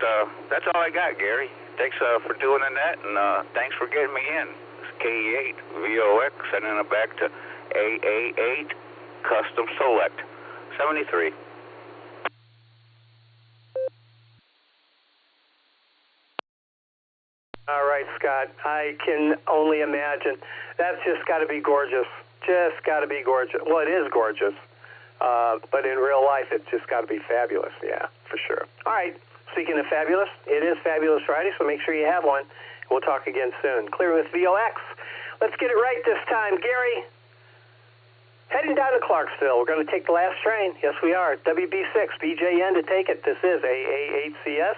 that's all I got, Gary. Thanks for doing the net, and thanks for getting me in. It's KE8 VOX, sending it back to AA8 Custom Select 73. All right, Scott. I can only imagine. That's just got to be gorgeous. Just got to be gorgeous. Well, it is gorgeous. But in real life, it's just got to be fabulous. Yeah, for sure. All right. Speaking of fabulous, it is Fabulous Friday, so make sure you have one. We'll talk again soon. Clear with VOX. Let's get it right this time. Gary, heading down to Clarksville. We're going to take the last train. Yes, we are. WB6, BJN to take it. This is AA8CS.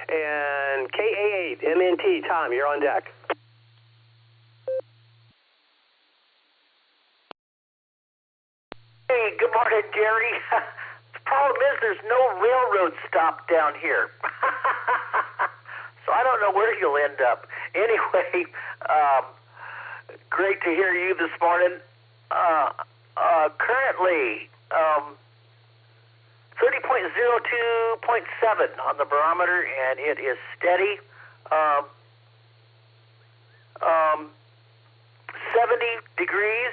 And KA8, MNT, Tom, you're on deck. Hey, good morning, Gary. The problem is there's no railroad stop down here. So I don't know where you'll end up. Anyway, great to hear you this morning. Currently, 30.02.7 on the barometer, and it is steady. 70 degrees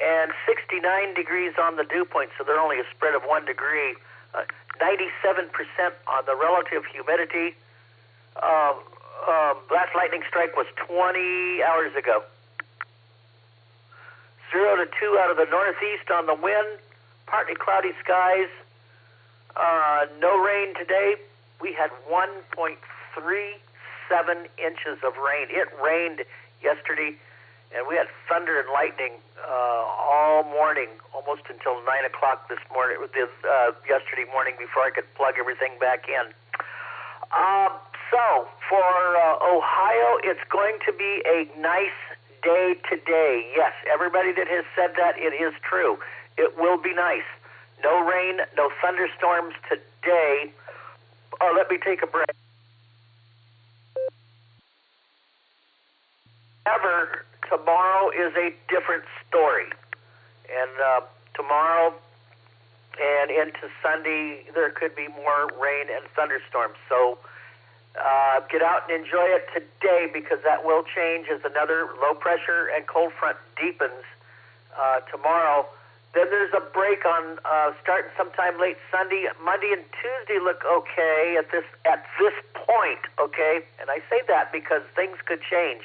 and 69 degrees on the dew point, so they're only a spread of 1 degree. 97% on the relative humidity. Last lightning strike was 20 hours ago. 0 to 2 out of the northeast on the wind. Partly cloudy skies. No rain today. We had 1.37 inches of rain. It rained yesterday, and we had thunder and lightning all morning, almost until 9 o'clock this morning, yesterday morning, before I could plug everything back in. So for Ohio, it's going to be a nice day today. Yes, everybody that has said that, it is true. It will be nice. No rain, no thunderstorms today. Oh, let me take a break. However, tomorrow is a different story. And tomorrow and into Sunday, there could be more rain and thunderstorms. So Get out and enjoy it today because that will change as another low pressure and cold front deepens tomorrow. Then there's a break on starting sometime late Sunday. Monday and Tuesday look okay at this point, okay? And I say that because things could change.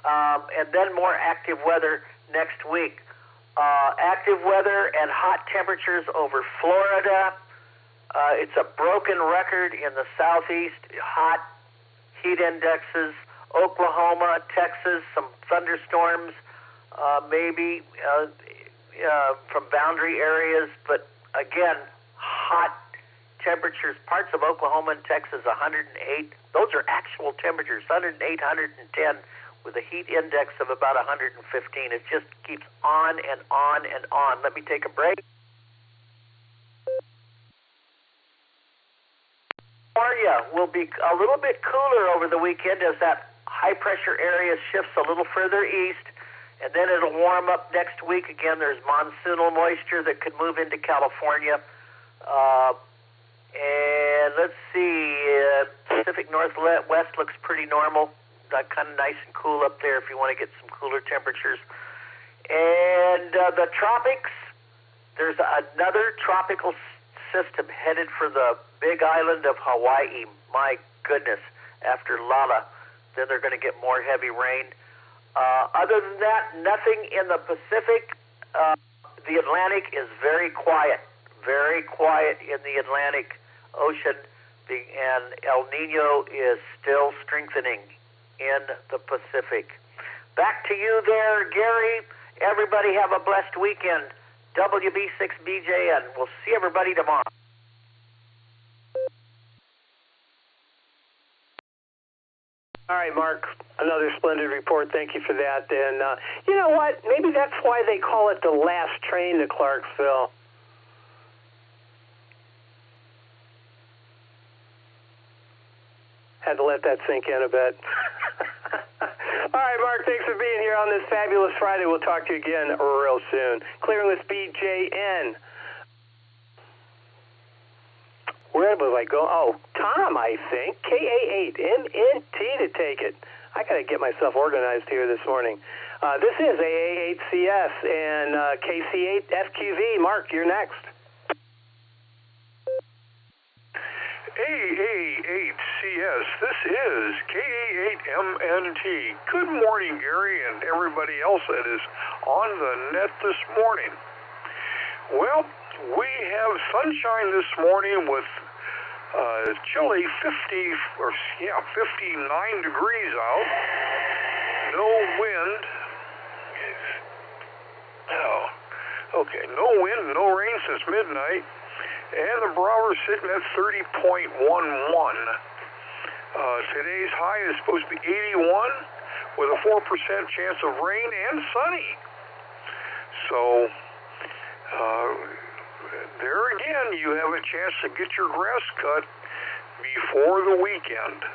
And then more active weather next week. Active weather and hot temperatures over Florida. It's a broken record in the southeast. Hot heat indexes. Oklahoma, Texas, some thunderstorms, maybe from boundary areas. But again, hot temperatures. Parts of Oklahoma and Texas, 108. Those are actual temperatures, 108, 110. With a heat index of about 115. It just keeps on and on and on. Let me take a break. California will be a little bit cooler over the weekend as that high pressure area shifts a little further east, and then it'll warm up next week. Again, there's monsoonal moisture that could move into California. And let's see, Pacific Northwest looks pretty normal. Kind of nice and cool up there if you want to get some cooler temperatures. And the tropics, there's another tropical system headed for the big island of Hawaii. My goodness, after Lala, then they're going to get more heavy rain. Other than that, nothing in the Pacific. The Atlantic is very quiet in the Atlantic Ocean, and El Nino is still strengthening in the Pacific. Back to you there, Gary. Everybody have a blessed weekend. WB6BJ, and we'll see everybody tomorrow. All right, Mark, another splendid report. Thank you for that. And you know what? Maybe that's why they call it the last train to Clarksville. Had to let that sink in a bit. All right, Mark, thanks for being here on this fabulous Friday. We'll talk to you again real soon. Clearing with BJN. Where was I going? Oh, Tom, I think. KA8MNT to take it. I got to get myself organized here this morning. This is AA8CS and KC8FQV. Mark, you're next. AA8CS, this is KA8MNT. Good morning, Gary, and everybody else that is on the net this morning. Well, we have sunshine this morning with chilly 59 degrees out. No wind. No wind, no rain since midnight. And the barometer sitting at 30.11. Today's high is supposed to be 81 with a 4% chance of rain and sunny. So, there again, you have a chance to get your grass cut before the weekend.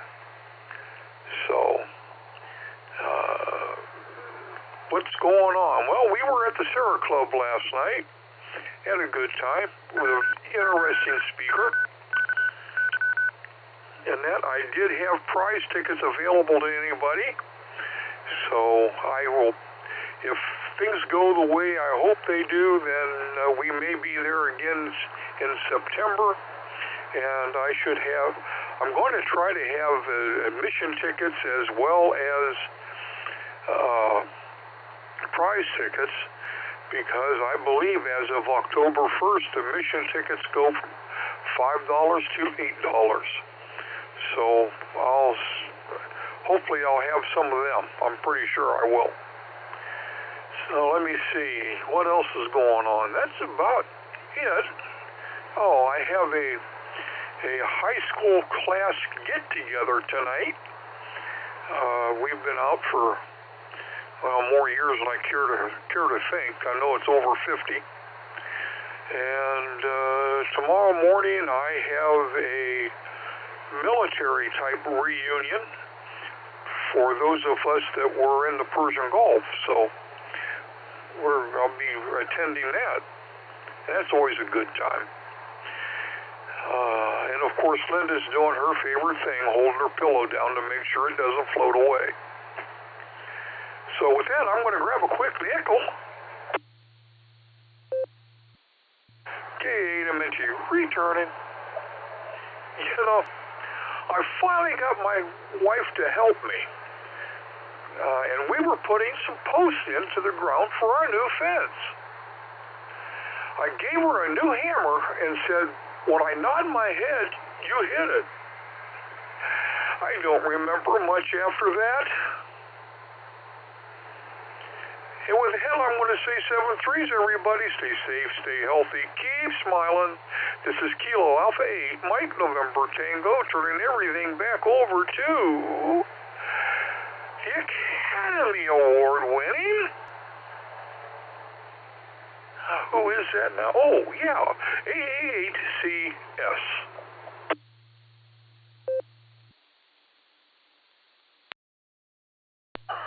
So, what's going on? Well, we were at the Sierra Club last night. Had a good time with an interesting speaker. And that I did have prize tickets available to anybody. So I will, if things go the way I hope they do, then we may be there again in September. And I should have, I'm going to try to have admission tickets as well as prize tickets, because I believe as of October 1st, admission tickets go from $5 to $8. So hopefully I'll have some of them. I'm pretty sure I will. So let me see, what else is going on? That's about it. Oh, I have a high school class get-together tonight. We've been out for more years than I care to think. I know it's over 50. And tomorrow morning I have a military-type reunion for those of us that were in the Persian Gulf. So I'll be attending that. And that's always a good time. And of course, Linda's doing her favorite thing, holding her pillow down to make sure it doesn't float away. So with that, I'm going to grab a quick nickel. K8 returning. You know, I finally got my wife to help me. And we were putting some posts into the ground for our new fence. I gave her a new hammer and said, when I nod my head, you hit it. I don't remember much after that. And with that, I'm going to say 7-3s, everybody. Stay safe, stay healthy, keep smiling. This is Kilo Alpha 8, Mike November Tango, turning everything back over to the Academy Award winning. Who is that now? Oh, yeah, A8CS.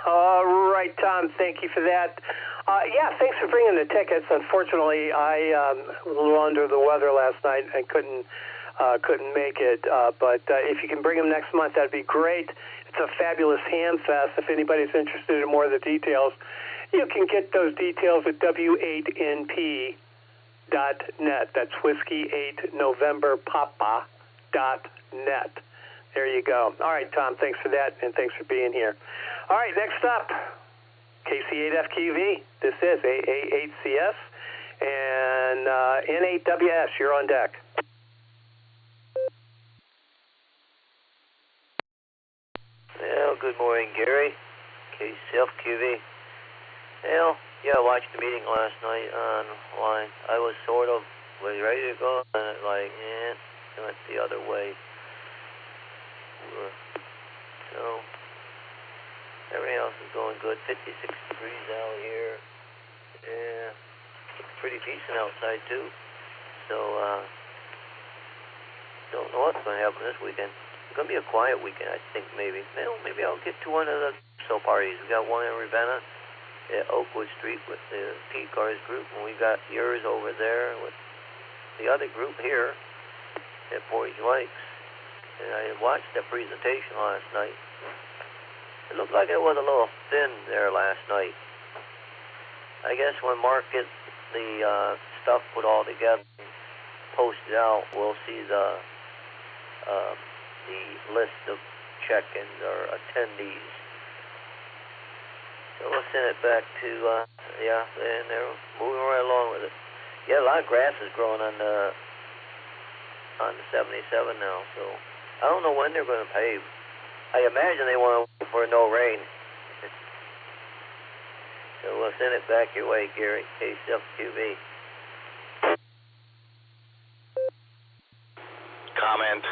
All right, Tom, thank you for that. Yeah, thanks for bringing the tickets. Unfortunately, I was a little under the weather last night and couldn't make it. But if you can bring them next month, that'd be great. It's a fabulous ham fest. If anybody's interested in more of the details, you can get those details at W8NP.net. That's Whiskey 8 November Papa.net. There you go. All right, Tom, thanks for that, and thanks for being here. All right, next up, KC8FQV. This is AA8CS, and N8WS, you're on deck. Well, good morning, Gary. KC8FQV. Well, yeah, I watched the meeting last night online. I was sort of ready to go, and like, it went the other way. So, everything else is going good. 56 degrees out here. Yeah, looks pretty decent outside, too. So, don't know what's going to happen this weekend. It's going to be a quiet weekend, I think, maybe. Well, maybe I'll get to one of the show parties. We got one in Ravenna at Oakwood Street with the P-Cars group, and we got yours over there with the other group here at Portage Lakes. And I watched that presentation last night. It looked like it was a little thin there last night. I guess when Mark gets the stuff put all together and posted out, we'll see the list of check-ins or attendees. So we'll send it back to, and they're moving right along with it. Yeah, a lot of grass is growing on the 77 now, so I don't know when they're going to pave. I imagine they want to wait for no rain. So we'll send it back your way, Gary. KC8FQV. Comment.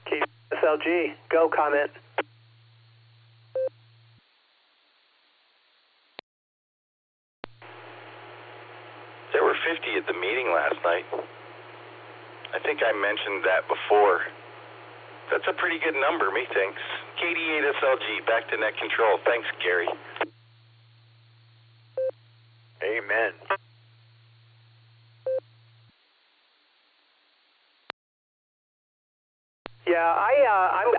KSLG, go comment. There were 50 at the meeting last night. I think I mentioned that before. That's a pretty good number, methinks. KD8SLG, back to net control. Thanks, Gary. Amen. Yeah,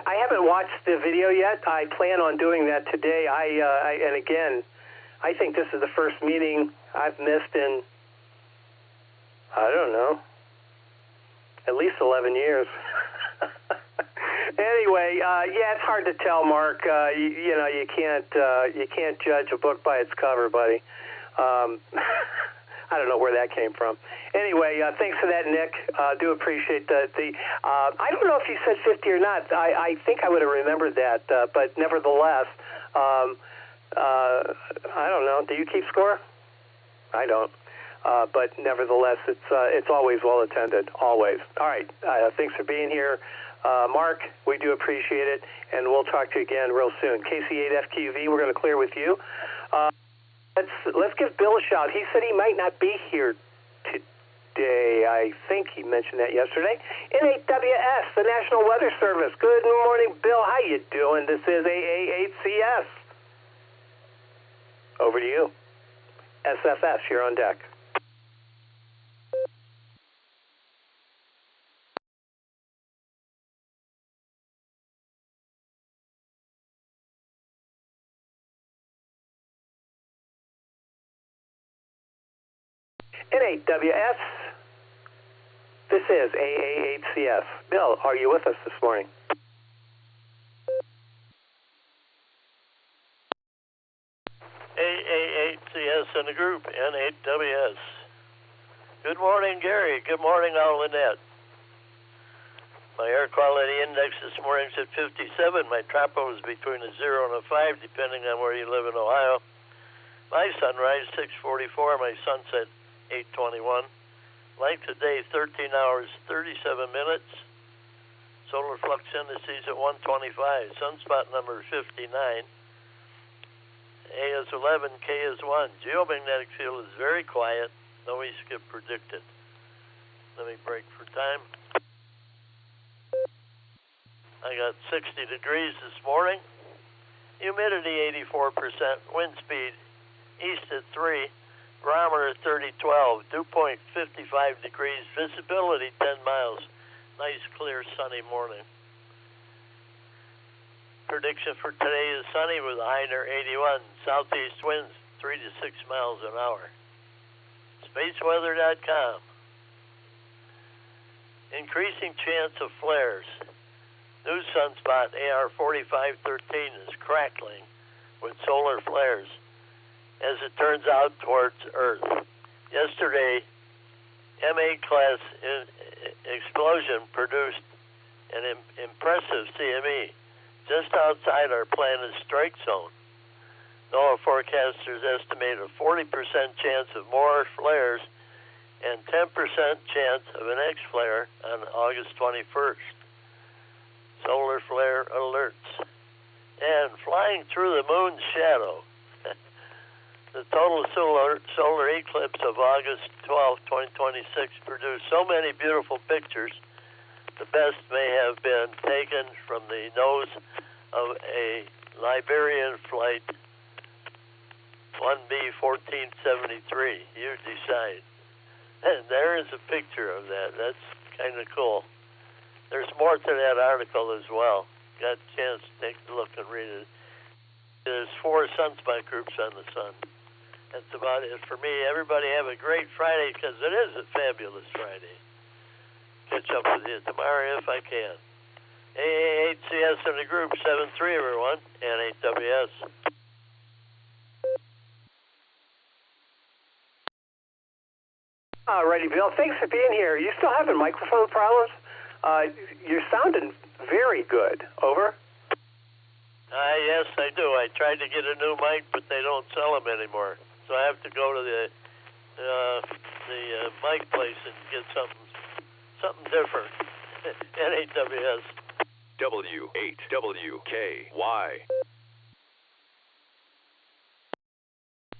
I haven't watched the video yet. I plan on doing that today. And again, I think this is the first meeting I've missed in, I don't know, at least 11 years. Anyway, yeah, it's hard to tell, Mark. You can't judge a book by its cover, buddy. I don't know where that came from. Anyway, thanks for that, Nick. Do appreciate the I don't know if you said 50 or not. I think I would have remembered that, but nevertheless, I don't know. Do you keep score? I don't. But nevertheless, it's always well attended, always. All right, thanks for being here, Mark. We do appreciate it, and we'll talk to you again real soon. KC8FQV, we're going to clear with you. Let's give Bill a shout. He said he might not be here today. I think he mentioned that yesterday. N8WS, the National Weather Service. Good morning, Bill. How you doing? This is AA8CS. Over to you. SFS, you're on deck. N8WS, this is AA8CS. Bill, are you with us this morning? AA8CS in the group, N8WS. Good morning, Gary. Good morning, all Lynette. My air quality index this morning is at 57. My tropo is between a 0 and a 5, depending on where you live in Ohio. My sunrise, 6:44. My sunset, 8:21. Length of day, 13 hours, 37 minutes. Solar flux indices at 125. Sunspot number 59. A is 11, K is 1. Geomagnetic field is very quiet. No E-skip predicted. Let me break for time. I got 60 degrees this morning. Humidity 84%. Wind speed east at 3. Barometer at 3012. Dew point 55 degrees. Visibility 10 miles. Nice, clear, sunny morning. Prediction for today is sunny with a high near 81. Southeast winds 3 to 6 miles an hour. Spaceweather.com. Increasing chance of flares. New sunspot AR4513 is crackling with solar flares as it turns out towards Earth. Yesterday, M8 class explosion produced an impressive CME just outside our planet's strike zone. NOAA forecasters estimate a 40% chance of more flares and 10% chance of an X flare on August 21st. Solar flare alerts. And flying through the moon's shadow. The total solar eclipse of August 12, 2026 produced so many beautiful pictures. The best may have been taken from the nose of a Liberian flight 1B1473. You decide. And there is a picture of that. That's kind of cool. There's more to that article as well. Got a chance to take a look and read it. There's 4 sunspot groups on the sun. That's about it for me. Everybody have a great Friday because it is a fabulous Friday. Catch up with you tomorrow if I can. AA8CS in the group, 7-3 everyone, N8WS. Alrighty, Bill. Thanks for being here. You still having microphone problems? You're sounding very good. Over? Yes, I do. I tried to get a new mic, but they don't sell them anymore. So I have to go to the mic place and get something different. N8WS. W8WKY.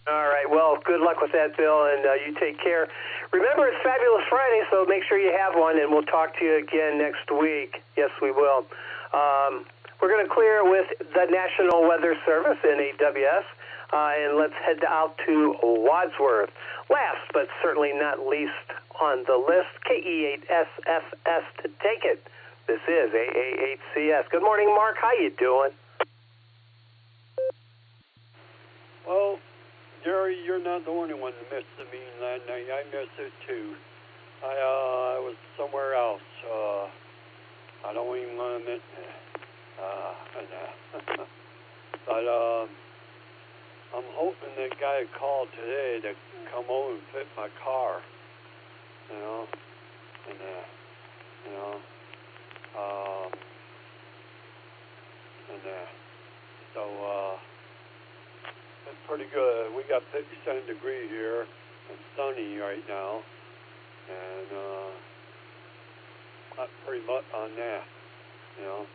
All right. Well, good luck with that, Bill, and you take care. Remember, it's Fabulous Friday, so make sure you have one, and we'll talk to you again next week. Yes, we will. We're going to clear with the National Weather Service, NAWS, and let's head out to Wadsworth. Last, but certainly not least on the list, KE8SFS to take it. This is AA8CS. Good morning, Mark. How you doing? Well, Jerry, you're not the only one that missed the meeting that night. I missed it too. I was somewhere else. I don't even want to admit that. But I'm hoping that guy called today to come over and fit my car. You know, and so it's pretty good. We got 57 degrees here and sunny right now, and not pretty much on that, you know.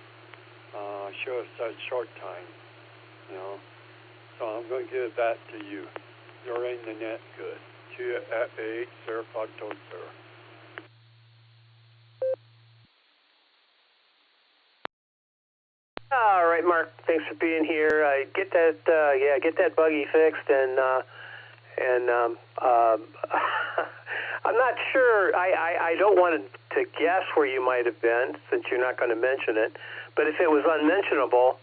I should have said short time, you know. So I'm going to give it back to you. You're in the net good. To you at 8, sir, Pogto, sir. All right, Mark. Thanks for being here. Get that buggy fixed, and And I'm not sure. I don't want to guess where you might have been, since you're not going to mention it. But if it was unmentionable,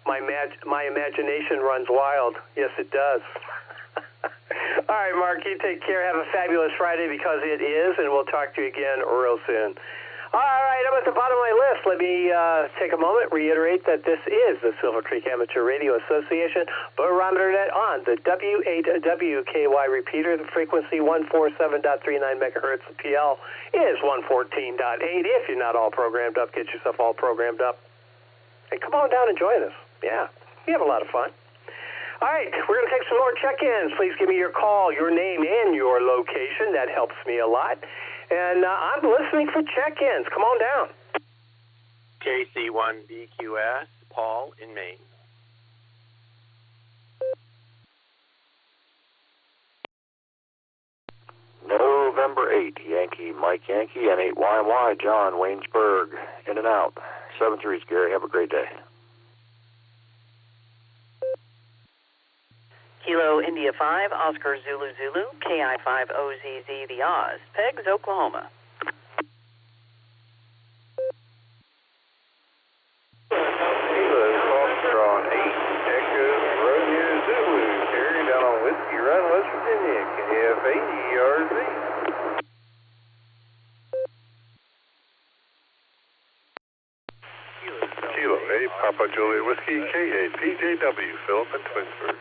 my imagination runs wild. Yes, it does. All right, Mark, you take care. Have a fabulous Friday, because it is, and we'll talk to you again real soon. All right, I'm at the bottom of my list. Let me take a moment, reiterate that this is the Silvercreek Amateur Radio Association Barometer Net on the W8WKY repeater. The frequency 147.39 megahertz. The PL is 114.8. If you're not all programmed up, get yourself all programmed up. And come on down and join us. Yeah, we have a lot of fun. All right, we're going to take some more check-ins. Please give me your call, your name, and your location. That helps me a lot. And I'm listening for check-ins. Come on down. KC1BQS, Paul in Maine. November 8, Yankee, Mike Yankee, and 8YY, John, Waynesburg, in and out. 7-3, Gary. Have a great day. Kilo India 5, Oscar Zulu Zulu, KI5 OZZ, the Oz, Pegs, Oklahoma. Kilo Foxtrot 8, Echo Romeo Zulu, carrying down on Whiskey Run, West Virginia, KF8 ERZ. Kilo 8, Papa Juliet Whiskey, K8 PJW, Philip in Twinsburg.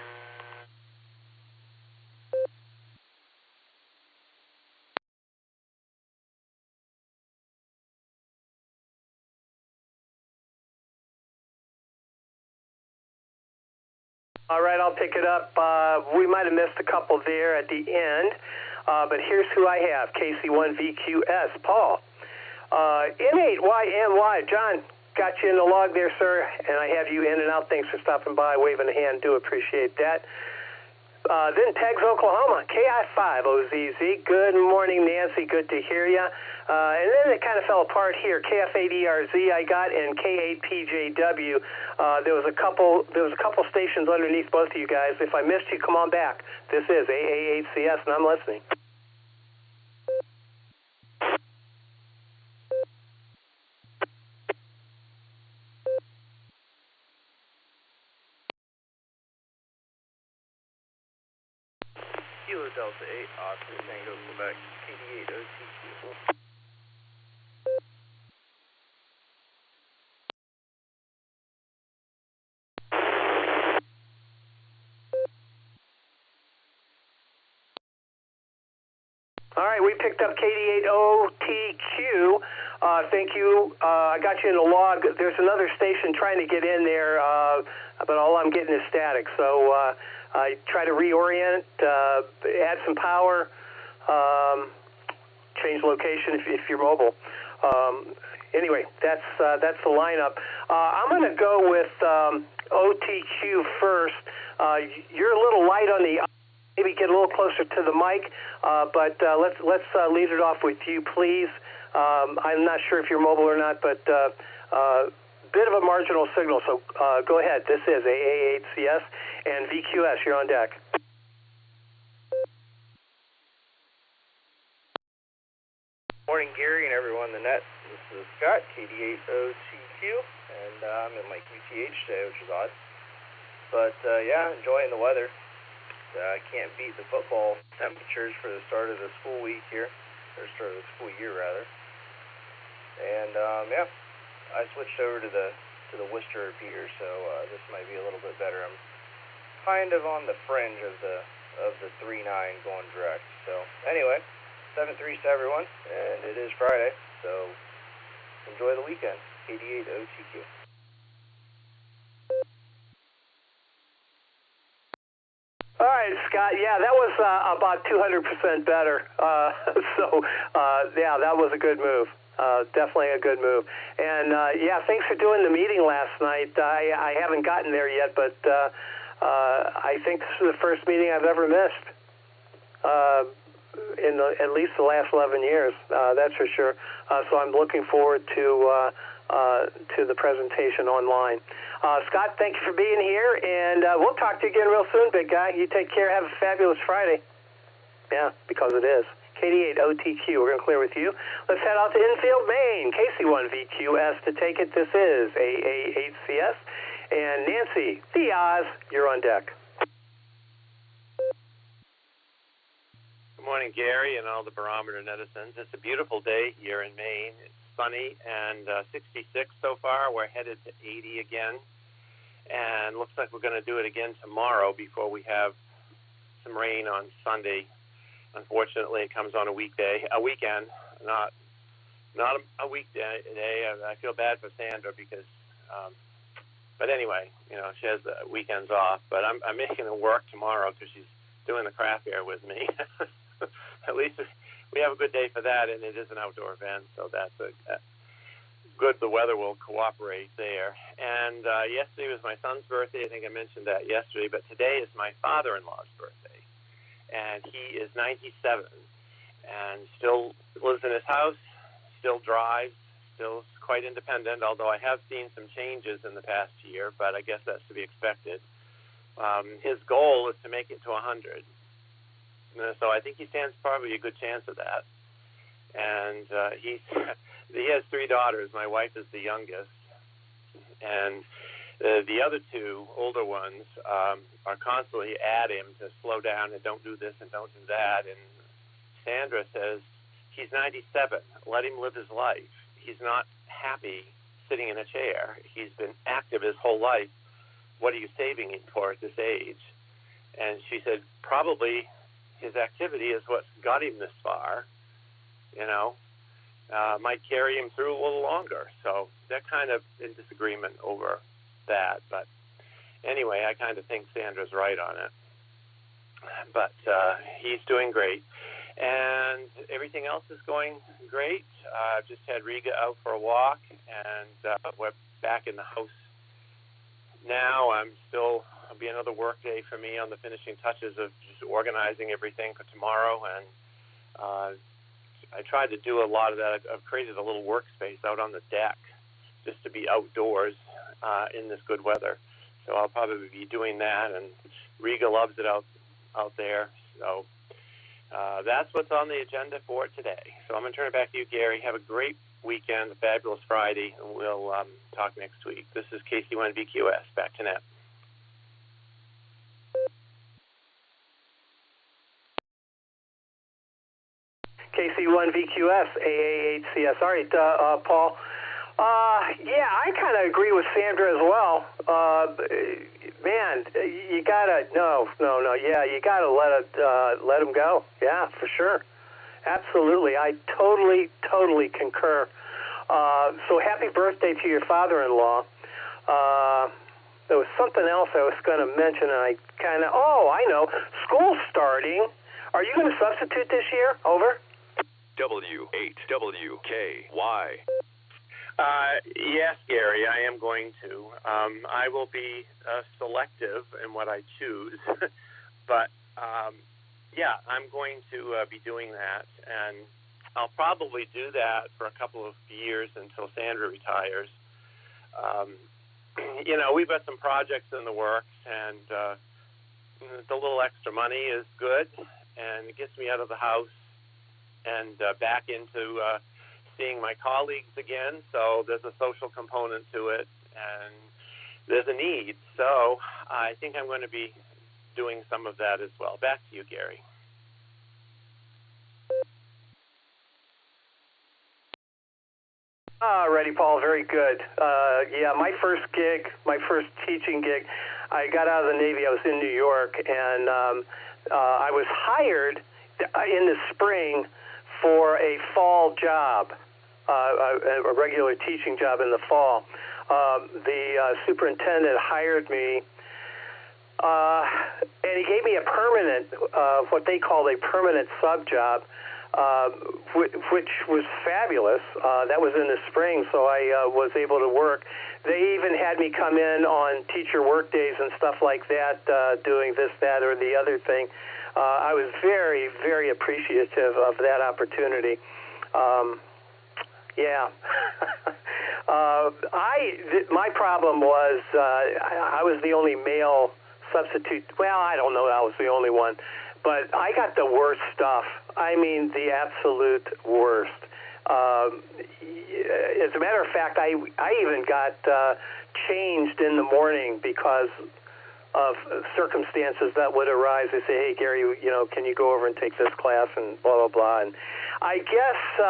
All right, I'll pick it up. We might have missed a couple there at the end, but here's who I have. KC1VQS, Paul. N8YMY, John, got you in the log there, sir, and I have you in and out. Thanks for stopping by, waving a hand. Do appreciate that. Then Pegs, Oklahoma, KI5OZZ. Good morning, Nancy. Good to hear you. And then it kind of fell apart here. KF8ERZ I got, and K8PJW. There was a couple stations underneath both of you guys. If I missed you, come on back. This is AA8CS, and I'm listening. Kilo Delta 8, Austin, Tango, Quebec, KD8 OTQ. All right, we picked up KD8OTQ. Thank you. I got you in the log. There's another station trying to get in there, but all I'm getting is static. So I try to reorient, add some power, change location if you're mobile. Anyway, that's the lineup. I'm going to go with OTQ first. You're a little light on the. Maybe get a little closer to the mic, but let's lead it off with you, please. I'm not sure if you're mobile or not, but bit of a marginal signal. So go ahead. This is AA8CS and VQS. You're on deck. Morning, Gary, and everyone on the net. This is Scott, KD8OTQ, and I'm in my QTH today, which is odd. But yeah, enjoying the weather. I can't beat the football temperatures for the start of the school week here, or start of the school year rather. And yeah, I switched over to the Worcester repeater, so this might be a little bit better. I'm kind of on the fringe of the 3.9 going direct. So anyway, 7-3 to everyone, and it is Friday, so enjoy the weekend. 88 OTQ. All right, Scott. Yeah, that was about 200% better. Yeah, that was a good move. Definitely a good move. And yeah, thanks for doing the meeting last night. I haven't gotten there yet, but I think this is the first meeting I've ever missed in at least the last 11 years. That's for sure. So I'm looking forward to the presentation online. Scott, thank you for being here, and we'll talk to you again real soon, big guy. You take care. Have a fabulous Friday. Yeah, because it is. KD8OTQ, we're going to clear with you. Let's head out to Infield, Maine. KC1VQS to take it. This is AA8CS. And Nancy, the Oz, you're on deck. Good morning, Gary, and all the Barometer netizens. It's a beautiful day here in Maine. It's sunny and 66 so far. We're headed to 80 again. And looks like we're going to do it again tomorrow before we have some rain on Sunday. Unfortunately, it comes on a weekend, not a weekday. I feel bad for Sandra because, but anyway, you know, she has the weekends off. But I'm making her work tomorrow because she's doing the craft air with me. At least we have a good day for that, and it is an outdoor event, so that's good. The weather will cooperate there. And yesterday was my son's birthday. I think I mentioned that yesterday, but today is my father-in-law's birthday. And he is 97 and still lives in his house, still drives, still quite independent, although I have seen some changes in the past year, but I guess that's to be expected. His goal is to make it to 100. So I think he stands probably a good chance of that. And he has 3 daughters. My wife is the youngest. And the other 2 older ones are constantly at him to slow down and don't do this and don't do that. And Sandra says, he's 97. Let him live his life. He's not happy sitting in a chair. He's been active his whole life. What are you saving him for at this age? And she said, probably his activity is what's got him this far, you know. Might carry him through a little longer. So they're kind of in disagreement over that. But anyway, I kind of think Sandra's right on it. But he's doing great. And everything else is going great. Just had Riga out for a walk, and we're back in the house now. It'll be another work day for me on the finishing touches of just organizing everything for tomorrow. And I tried to do a lot of that. I've created a little workspace out on the deck just to be outdoors in this good weather. So I'll probably be doing that, and Riga loves it out there. So that's what's on the agenda for today. So I'm going to turn it back to you, Gary. Have a great weekend, a fabulous Friday, and we'll talk next week. This is KC1VQS. Back to net. KC1VQS, AA8CS. All right, Paul. Yeah, I kind of agree with Sandra as well. Man, you gotta yeah, you gotta let him go. Yeah, for sure, absolutely. I totally concur. So happy birthday to your father-in-law. There was something else I was going to mention, and I know, school's starting. Are you going to substitute this year? Over. W8WKY. Yes, Gary, I am going to. I will be selective in what I choose, but yeah, I'm going to be doing that, and I'll probably do that for a couple of years until Sandra retires. You know, we've got some projects in the works, and the little extra money is good, and it gets me out of the house and back into seeing my colleagues again. So there's a social component to it, and there's a need. So I think I'm going to be doing some of that as well. Back to you, Gary. Alrighty, Paul, very good. Yeah, my first teaching gig, I got out of the Navy. I was in New York, and I was hired in the spring for a fall job, a regular teaching job in the fall. The superintendent hired me, and he gave me a permanent, what they call a permanent sub job, which was fabulous. That was in the spring, so I was able to work. They even had me come in on teacher work days and stuff like that, doing this, that, or the other thing. I was very, very appreciative of that opportunity. Yeah. My problem was I was the only male substitute. Well, I don't know. I was the only one. but I got the worst stuff. I mean, the absolute worst. As a matter of fact, I even got changed in the morning because of circumstances that would arise. They say, hey, Gary, can you go over and take this class and blah, blah, blah. And I guess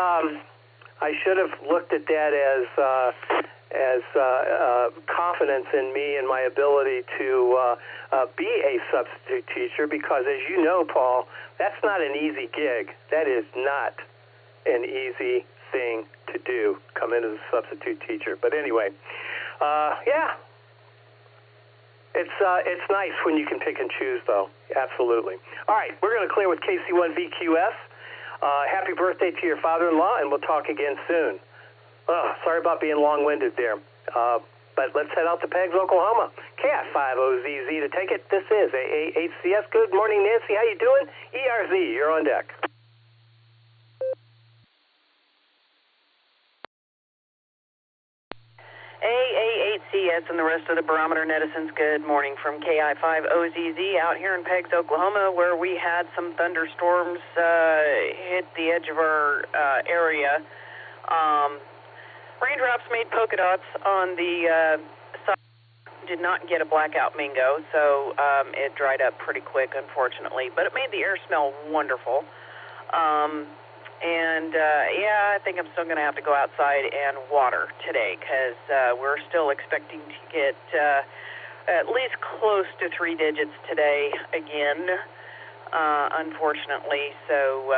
I should have looked at that as confidence in me and my ability to be a substitute teacher, because as you know, Paul, that's not an easy gig. That is not an easy thing to do, come in as a substitute teacher. But anyway, yeah, it's nice when you can pick and choose, though. Absolutely. All right, we're going to clear with KC1VQS. Happy birthday to your father-in-law, and we'll talk again soon. Sorry about being long-winded there. But let's head out to Pegs, Oklahoma. KF50ZZ to take it. This is AA8CS. Good morning, Nancy. How you doing? ERZ, you're on deck. AA8CS and the rest of the Barometer netizens, good morning from KI5OZZ out here in Pegs, Oklahoma, where we had some thunderstorms hit the edge of our area. Raindrops made polka dots on the side. Did not get a blackout mingo, so it dried up pretty quick, unfortunately. But it made the air smell wonderful. Yeah, I think I'm still going to have to go outside and water today, because we're still expecting to get at least close to 3 digits today again, unfortunately. So,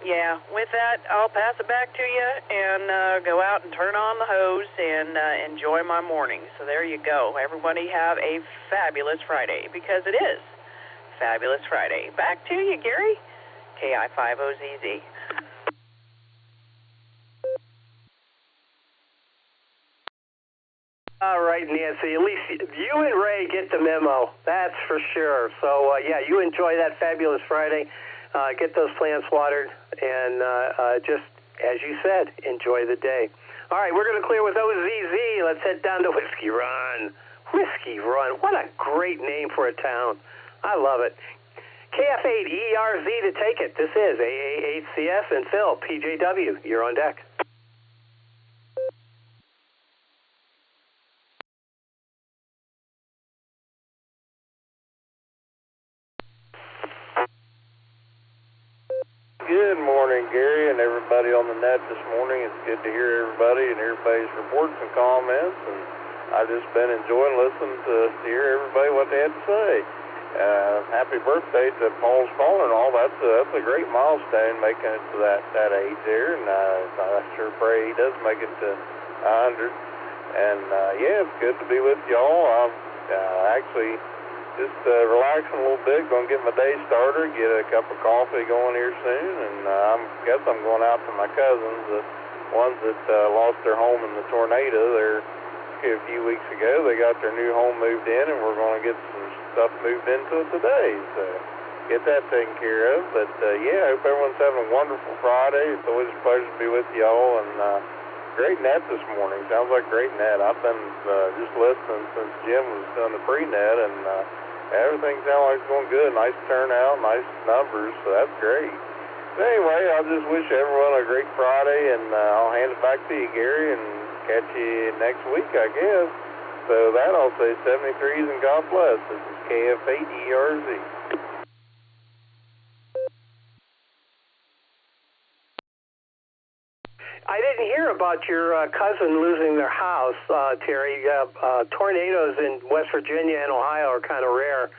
yeah, with that, I'll pass it back to you and go out and turn on the hose and enjoy my morning. So there you go. Everybody have a fabulous Friday, because it is Fabulous Friday. Back to you, Gary. KI5OZZ. All right, Nancy, at least you and Ray get the memo, that's for sure. So, yeah, you enjoy that fabulous Friday. Get those plants watered, and just, as you said, enjoy the day. All right, we're going to clear with OZZ. Let's head down to Whiskey Run. Whiskey Run, what a great name for a town. I love it. KF8ERZ to take it. This is AA8CS, and Phil, PJW, you're on deck. Good morning, Gary, and everybody on the net this morning. It's good to hear everybody and everybody's reports and comments, and I've just been enjoying listening to hear everybody what they had to say. Happy birthday to Paul's father-in-law. That's a great milestone, making it to that age there, and I sure pray he does make it to 100. And yeah, it's good to be with y'all. I'm actually just relaxing a little bit, going to get my day started, get a cup of coffee going here soon, and I guess I'm going out to my cousins, the ones that lost their home in the tornado there a few weeks ago. They got their new home moved in, and we're going to get some stuff moved into it today, so get that taken care of. But yeah, I hope everyone's having a wonderful Friday. It's always a pleasure to be with y'all, and great net this morning. Sounds like great net. I've been just listening since Jim was doing the pre-net, and everything sounds like it's going good. Nice turnout, nice numbers, so that's great. But anyway, I'll just wish everyone a great Friday, and I'll hand it back to you, Gary, and catch you next week, I guess. So that I'll say 73s and God bless. This is KF8ERZ. I didn't hear about your cousin losing their house, Terry. Tornadoes in West Virginia and Ohio are kind of rare.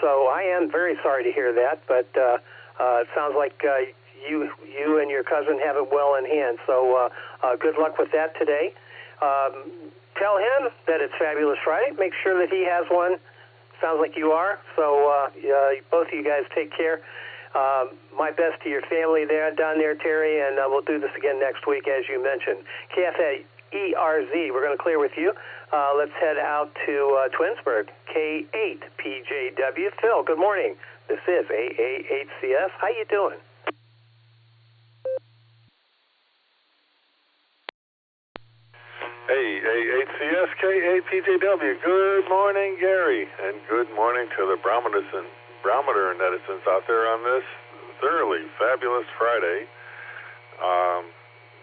So I am very sorry to hear that, but it sounds like you and your cousin have it well in hand. So good luck with that today. Tell him that it's Fabulous Friday. Make sure that he has one. Sounds like you are. So both of you guys take care. My best to your family down there, Terry, and we'll do this again next week, as you mentioned. KF8ERZ, we're going to clear with you. Let's head out to Twinsburg, K8PJW. Phil, good morning. This is AA8CS. How you doing? Hey, AHCS, K8PJW. Good morning, Gary, and good morning to the Barometer Barometer netizens out there on this thoroughly fabulous Friday.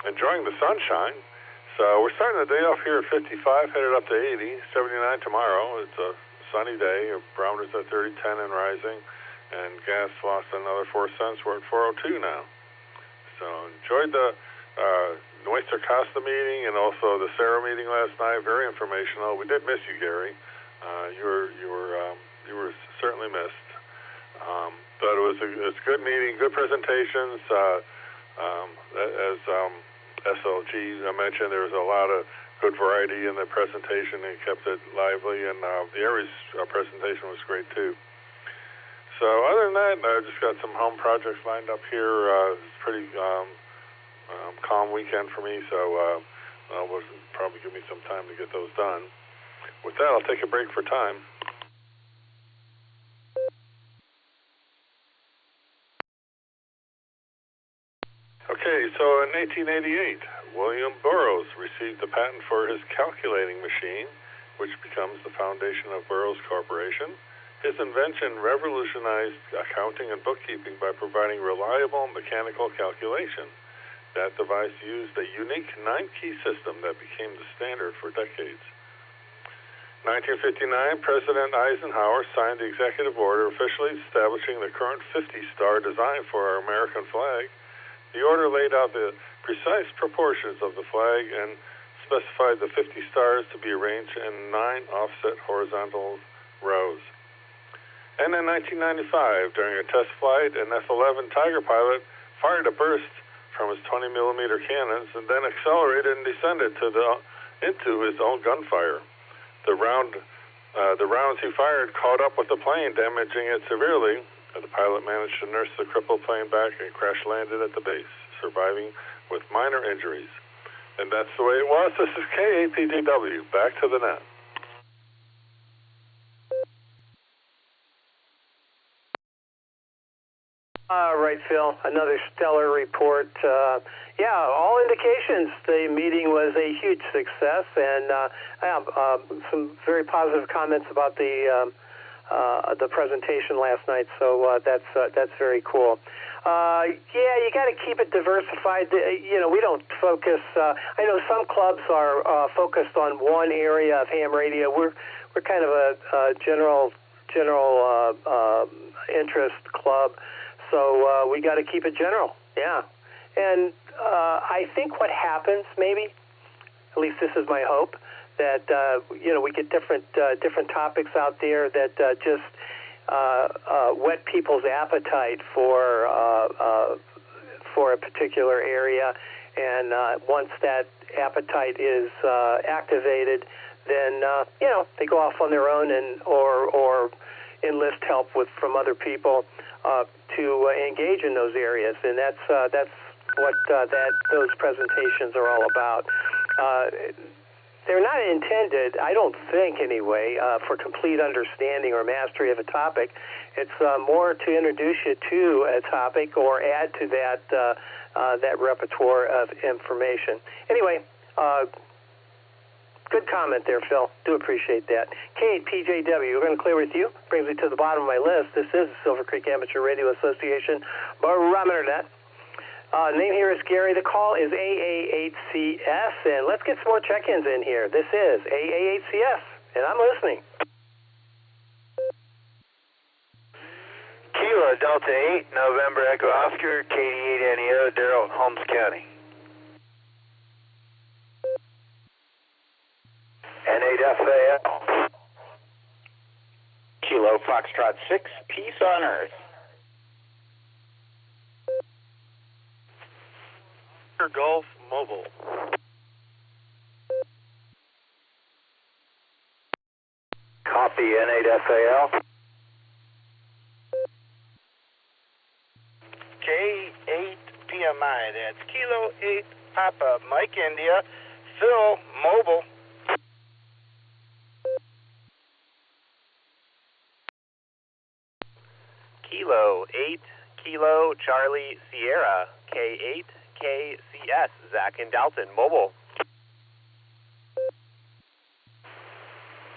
Enjoying the sunshine. So we're starting the day off here at 55, headed up to 80, 79 tomorrow. It's a sunny day. Barometer's at 30.10 and rising. And gas lost another 4 cents. We're at 4.02 now. So enjoyed the Oyster Costa meeting and also the Sarah meeting last night. Very informational. We did miss you, Gary. You were certainly missed. But it was a good meeting, good presentations. As SLG mentioned, there was a lot of good variety in the presentation and kept it lively. And the Aries presentation was great too. So other than that, I just got some home projects lined up here. It's pretty calm weekend for me, so will probably give me some time to get those done. With that, I'll take a break for time. Okay, so in 1888, William Burroughs received the patent for his calculating machine, which becomes the foundation of Burroughs Corporation. His invention revolutionized accounting and bookkeeping by providing reliable mechanical calculation. That device used a unique 9-key system that became the standard for decades. 1959, President Eisenhower signed the executive order officially establishing the current 50-star design for our American flag. The order laid out the precise proportions of the flag and specified the 50 stars to be arranged in 9 offset horizontal rows. And in 1995, during a test flight, an F-11 Tiger pilot fired a burst from his 20-millimeter cannons and then accelerated and descended into his own gunfire. The rounds he fired caught up with the plane, damaging it severely. The pilot managed to nurse the crippled plane back and crash-landed at the base, surviving with minor injuries. And that's the way it was. This is KAPGW. Back to the net. All right, Phil. Another stellar report. All indications the meeting was a huge success, and I have some very positive comments about the presentation last night. So that's very cool. You got to keep it diversified. We don't focus. I know some clubs are focused on one area of ham radio. We're kind of a general interest club. So we got to keep it general, And I think what happens, maybe, at least this is my hope, that we get different topics out there that just whet people's appetite for a particular area, and once that appetite is activated, then they go off on their own and or enlist help from other people to engage in those areas, and that's what those presentations are all about. They're not intended, I don't think anyway, for complete understanding or mastery of a topic. It's more to introduce you to a topic or add to that repertoire of information. Anyway, good comment there, Phil. Do appreciate that. Kate, PJW, we're going to clear with you. Brings me to the bottom of my list. This is the Silvercreek Amateur Radio Association Barometer Net. Name here is Gary. The call is AA8CS, and let's get some more check-ins in here. This is AA8CS, and I'm listening. Kilo Delta 8, November Echo Oscar, KD8 NEO, Darrell, Holmes County. N8FAL. Kilo Foxtrot 6, Peace on Earth. Golf Mobile. Copy, N8FAL. K8PMI, that's Kilo 8 Papa Mike India, Phil Mobile. Kilo 8 Kilo Charlie Sierra, K8 KCS, Zach and Dalton, Mobile.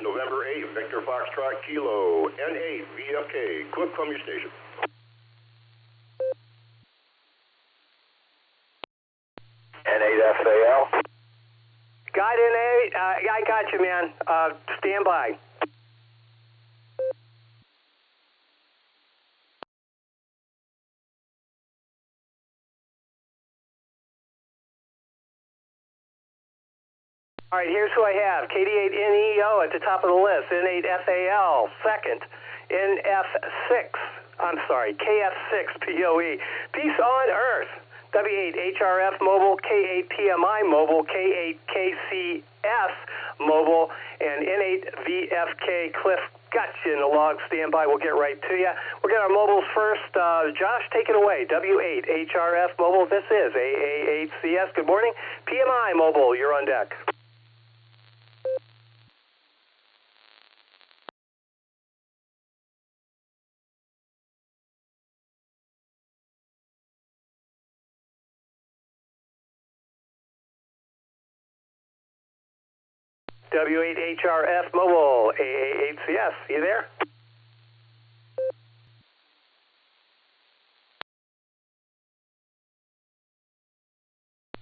November November 8, Victor Foxtrot Kilo, N8 VFK. Clip from your station. N8 FAL. Got N8. I got you, man. Stand by. All right, here's who I have. KD8NEO at the top of the list. N8FAL second. KF6 POE. Peace on Earth. W8HRF Mobile, K8PMI Mobile, K8KCS Mobile, and N8VFK Cliff. Got you in the log. Stand by. We'll get right to you. We'll get our mobiles first. Josh, take it away. W8HRF Mobile. This is AA8CS. Good morning. PMI Mobile, you're on deck. W8HRF Mobile, AA8CS. You there?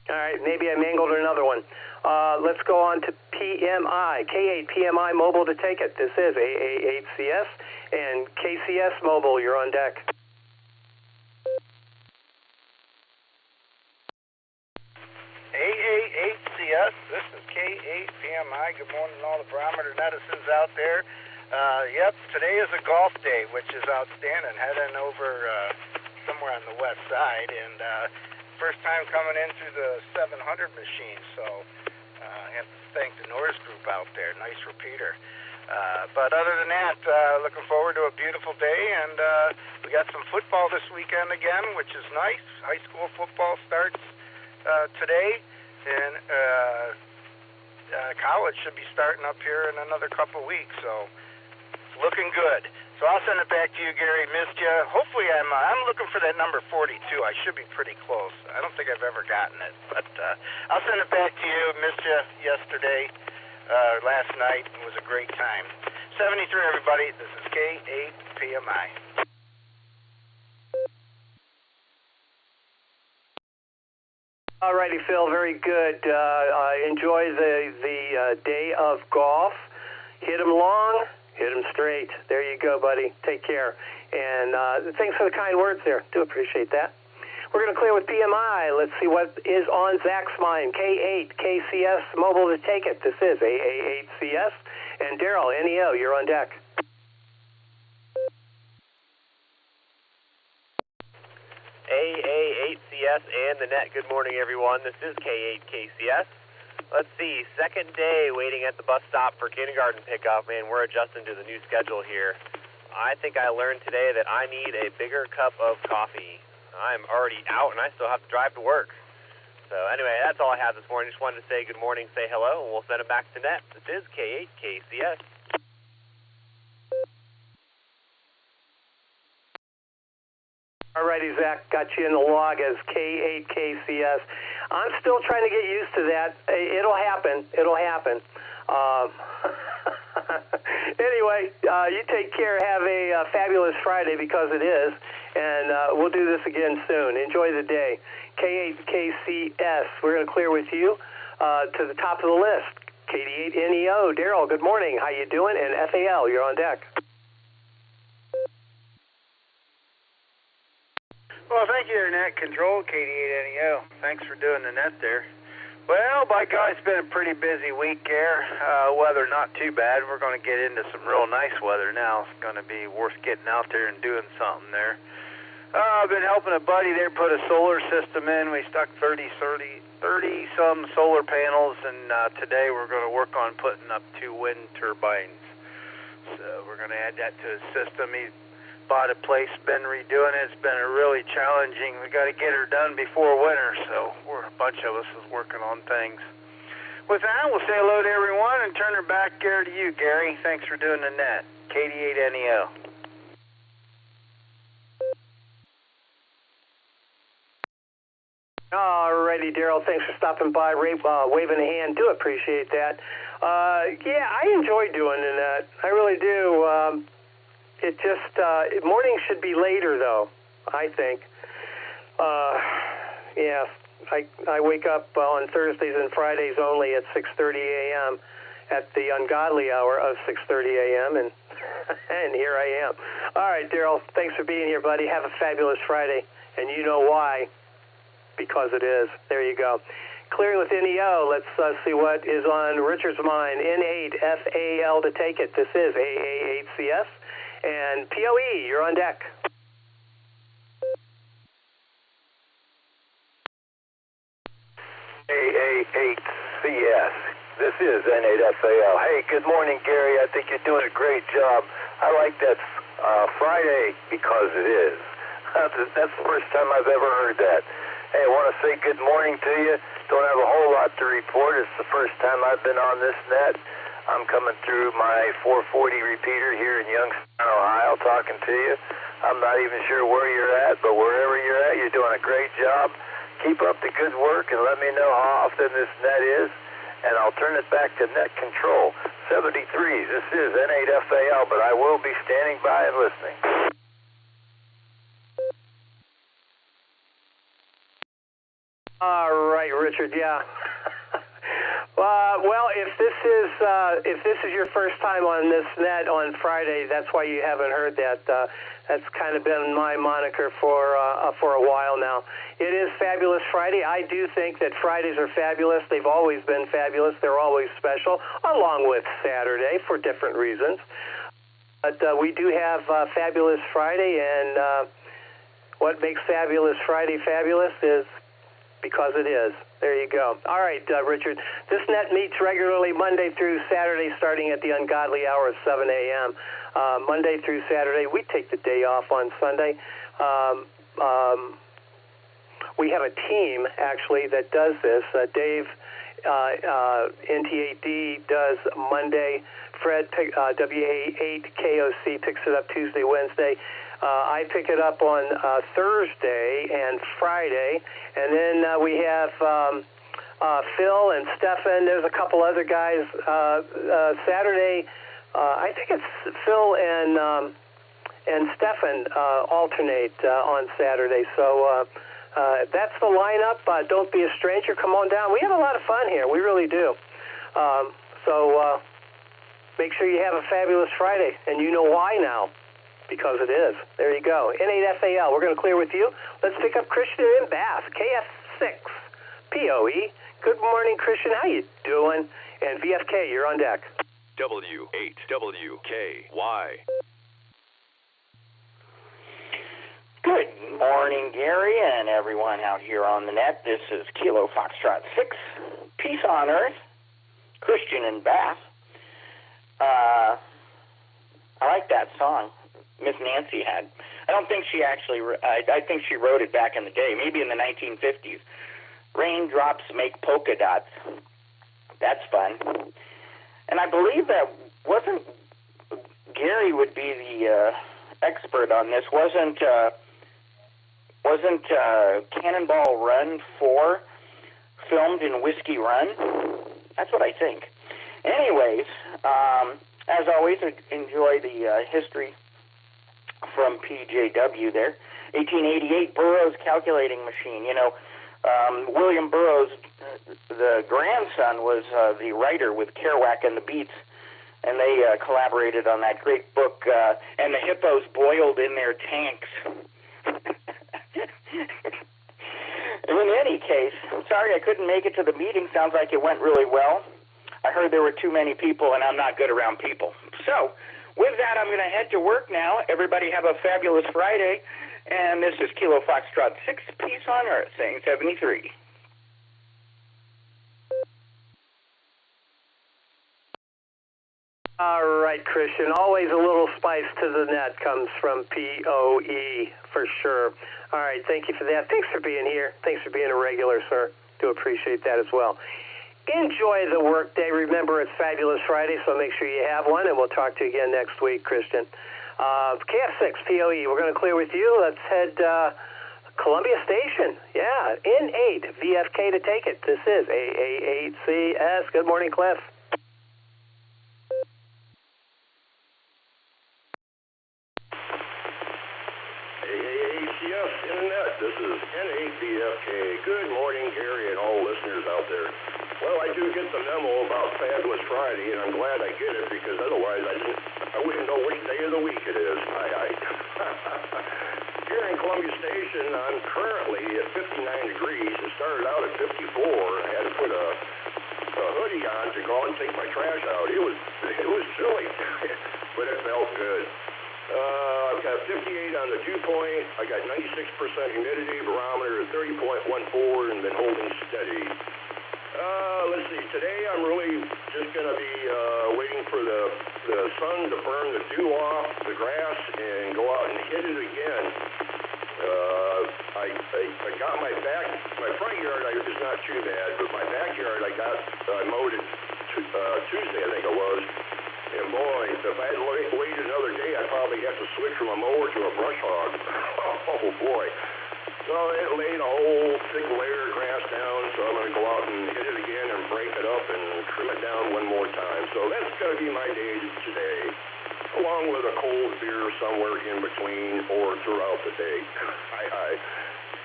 All right, maybe I mangled another one. Let's go on to PMI, K8PMI Mobile to take it. This is AA8CS and KCS Mobile. You're on deck. AA8CS, this is K8PMI. Good morning, all the Barometer netizens out there. Yep, today is a golf day, which is outstanding. Heading over somewhere on the west side, and first time coming in through the 700 machine, so I have to thank the Norris group out there. Nice repeater. But other than that, looking forward to a beautiful day, and we got some football this weekend again, which is nice. High school football starts today, and college should be starting up here in another couple weeks, so it's looking good. So I'll send it back to you, Gary. Missed you. Hopefully I'm looking for that number 42. I should be pretty close. I don't think I've ever gotten it, but I'll send it back to you. Missed you yesterday, last night. It was a great time. 73, everybody. This is K8PMI. All righty, Phil. Very good. Enjoy the day of golf. Hit them long, hit them straight. There you go, buddy. Take care. And thanks for the kind words there. Do appreciate that. We're going to clear with PMI. Let's see what is on Zach's mind. K8, KCS Mobile to take it. This is AA8CS. And Daryl, NEO, you're on deck. AA8CS and the net. Good morning, everyone. This is K8KCS. Let's see, second day waiting at the bus stop for kindergarten pickup. Man, we're adjusting to the new schedule here. I think I learned today that I need a bigger cup of coffee. I'm already out, and I still have to drive to work. So anyway, that's all I have this morning. Just wanted to say good morning, say hello, and we'll send it back to net. This is K8KCS. All righty, Zach, got you in the log as K8KCS. I'm still trying to get used to that. It'll happen. It'll happen. Anyway, you take care. Have a fabulous Friday, because it is. And we'll do this again soon. Enjoy the day. K8KCS. We're going to clear with you to the top of the list. KD8NEO. Daryl, good morning. How you doing? And FAL, you're on deck. Well, thank you, Net Control, KD8NEO. Thanks for doing the net there. Well, by God, it's been a pretty busy week here. Weather not too bad. We're going to get into some real nice weather now. It's going to be worth getting out there and doing something there. I've been helping a buddy there put a solar system in. We stuck 30-some solar panels, and today we're going to work on putting up 2 wind turbines. So we're going to add that to his system. He bought a place, been redoing it. It's been a really challenging. We got to get her done before winter, so a bunch of us is working on things. With that, we'll say hello to everyone and turn her back here to you, Gary. Thanks for doing the net. KD8NEO. All righty. righty, Daryl. Thanks for stopping by, waving a hand. Do appreciate that. Yeah, I enjoy doing that. I really do. It just mornings should be later, though. I think. Yeah, I wake up on Thursdays and Fridays only at 6:30 a.m. at the ungodly hour of 6:30 a.m. and and here I am. All right, Daryl. Thanks for being here, buddy. Have a fabulous Friday, and you know why. Because it is. There you go. Clearing with NEO. Let's see what is on Richard's mind. N8FAL to take it. This is AA8CS. And POE, you're on deck. AA8CS. This is N8FAL. Hey, good morning, Gary. I think you're doing a great job. I like that Friday because it is. That's the first time I've ever heard that. Hey, I want to say good morning to you. Don't have a whole lot to report. It's the first time I've been on this net. I'm coming through my 440 repeater here in Youngstown, Ohio, talking to you. I'm not even sure where you're at, but wherever you're at, you're doing a great job. Keep up the good work and let me know how often this net is, and I'll turn it back to net control. 73, this is N8FAL, but I will be standing by and listening. All right, Richard. Yeah. Well, if this is your first time on this net on Friday, that's why you haven't heard that. That's kind of been my moniker for a while now. It is Fabulous Friday. I do think that Fridays are fabulous. They've always been fabulous. They're always special, along with Saturday for different reasons. But we do have Fabulous Friday, and what makes Fabulous Friday fabulous is because it is. There you go. All right, Richard. This net meets regularly Monday through Saturday, starting at the ungodly hour of 7 a.m. Monday through Saturday. We take the day off on Sunday. We have a team, actually, that does this. Dave, NT8D, does Monday. Fred, WA8KOC, picks it up Tuesday, Wednesday. I pick it up on Thursday and Friday, and then we have Phil and Stefan. There's a couple other guys. Saturday, I think it's Phil and Stefan alternate on Saturday. So that's the lineup. Don't be a stranger. Come on down. We have a lot of fun here. We really do. So make sure you have a fabulous Friday, and you know why now. Because it is. There you go. N8FAL. We're going to clear with you. Let's pick up Christian in Bath. KF6 POE. Good morning, Christian. How you doing? And VFK, you're on deck. W8WKY. Good morning, Gary, and everyone out here on the net. This is Kilo Foxtrot 6. Peace on Earth. Christian in Bath. I like that song Miss Nancy had. I don't think she actually, I think she wrote it back in the day, maybe in the 1950s. Raindrops make polka dots. That's fun. And I believe that wasn't, Gary would be the expert on this. Wasn't Cannonball Run 4 filmed in Whiskey Run? That's what I think. Anyways, as always, enjoy the history from PJW there. 1888, Burroughs calculating machine. You know, William Burroughs, the grandson, was the writer with Kerouac and the Beats, and they collaborated on that great book, And the Hippos Boiled in Their Tanks. In any case, I'm sorry I couldn't make it to the meeting. Sounds like it went really well. I heard there were too many people, and I'm not good around people. So, with that, I'm going to head to work now. Everybody have a fabulous Friday. And this is Kilo Foxtrot 6, Peace on Earth, saying 73. All right, Christian. Always a little spice to the net comes from POE, for sure. All right, thank you for that. Thanks for being here. Thanks for being a regular, sir. Do appreciate that as well. Enjoy the workday. Remember, it's Fabulous Friday, so make sure you have one, and we'll talk to you again next week, Christian. KF6, POE, we're going to clear with you. Let's head Columbia Station, yeah, N8, VFK to take it. This is AA8CS. Good morning, Cliff. AACS Internet, this is N8VFK. Good morning, Gary, and all listeners out there. Well, I do get the memo about Fabulous Friday, and I'm glad I get it because otherwise I wouldn't know which day of the week it is. Here in Columbia Station, I'm currently at 59 degrees. It started out at 54. I had to put a hoodie on to go out and take my trash out. It was chilly, but it felt good. I've got 58 on the dew point. I got 96% humidity, barometer at 30.14, and been holding steady. Let's see. Today I'm really just going to be waiting for the sun to burn the dew off the grass and go out and hit it again. I got my front yard is not too bad, but my backyard I mowed it Tuesday, I think it was. And boy, if I had waited another day, I'd probably have to switch from a mower to a brush hog. Oh boy. So it laid a whole thick layer of grass down, so I'm going to go out and hit it again and break it up and trim it down one more time. So that's going to be my day today, along with a cold beer somewhere in between or throughout the day.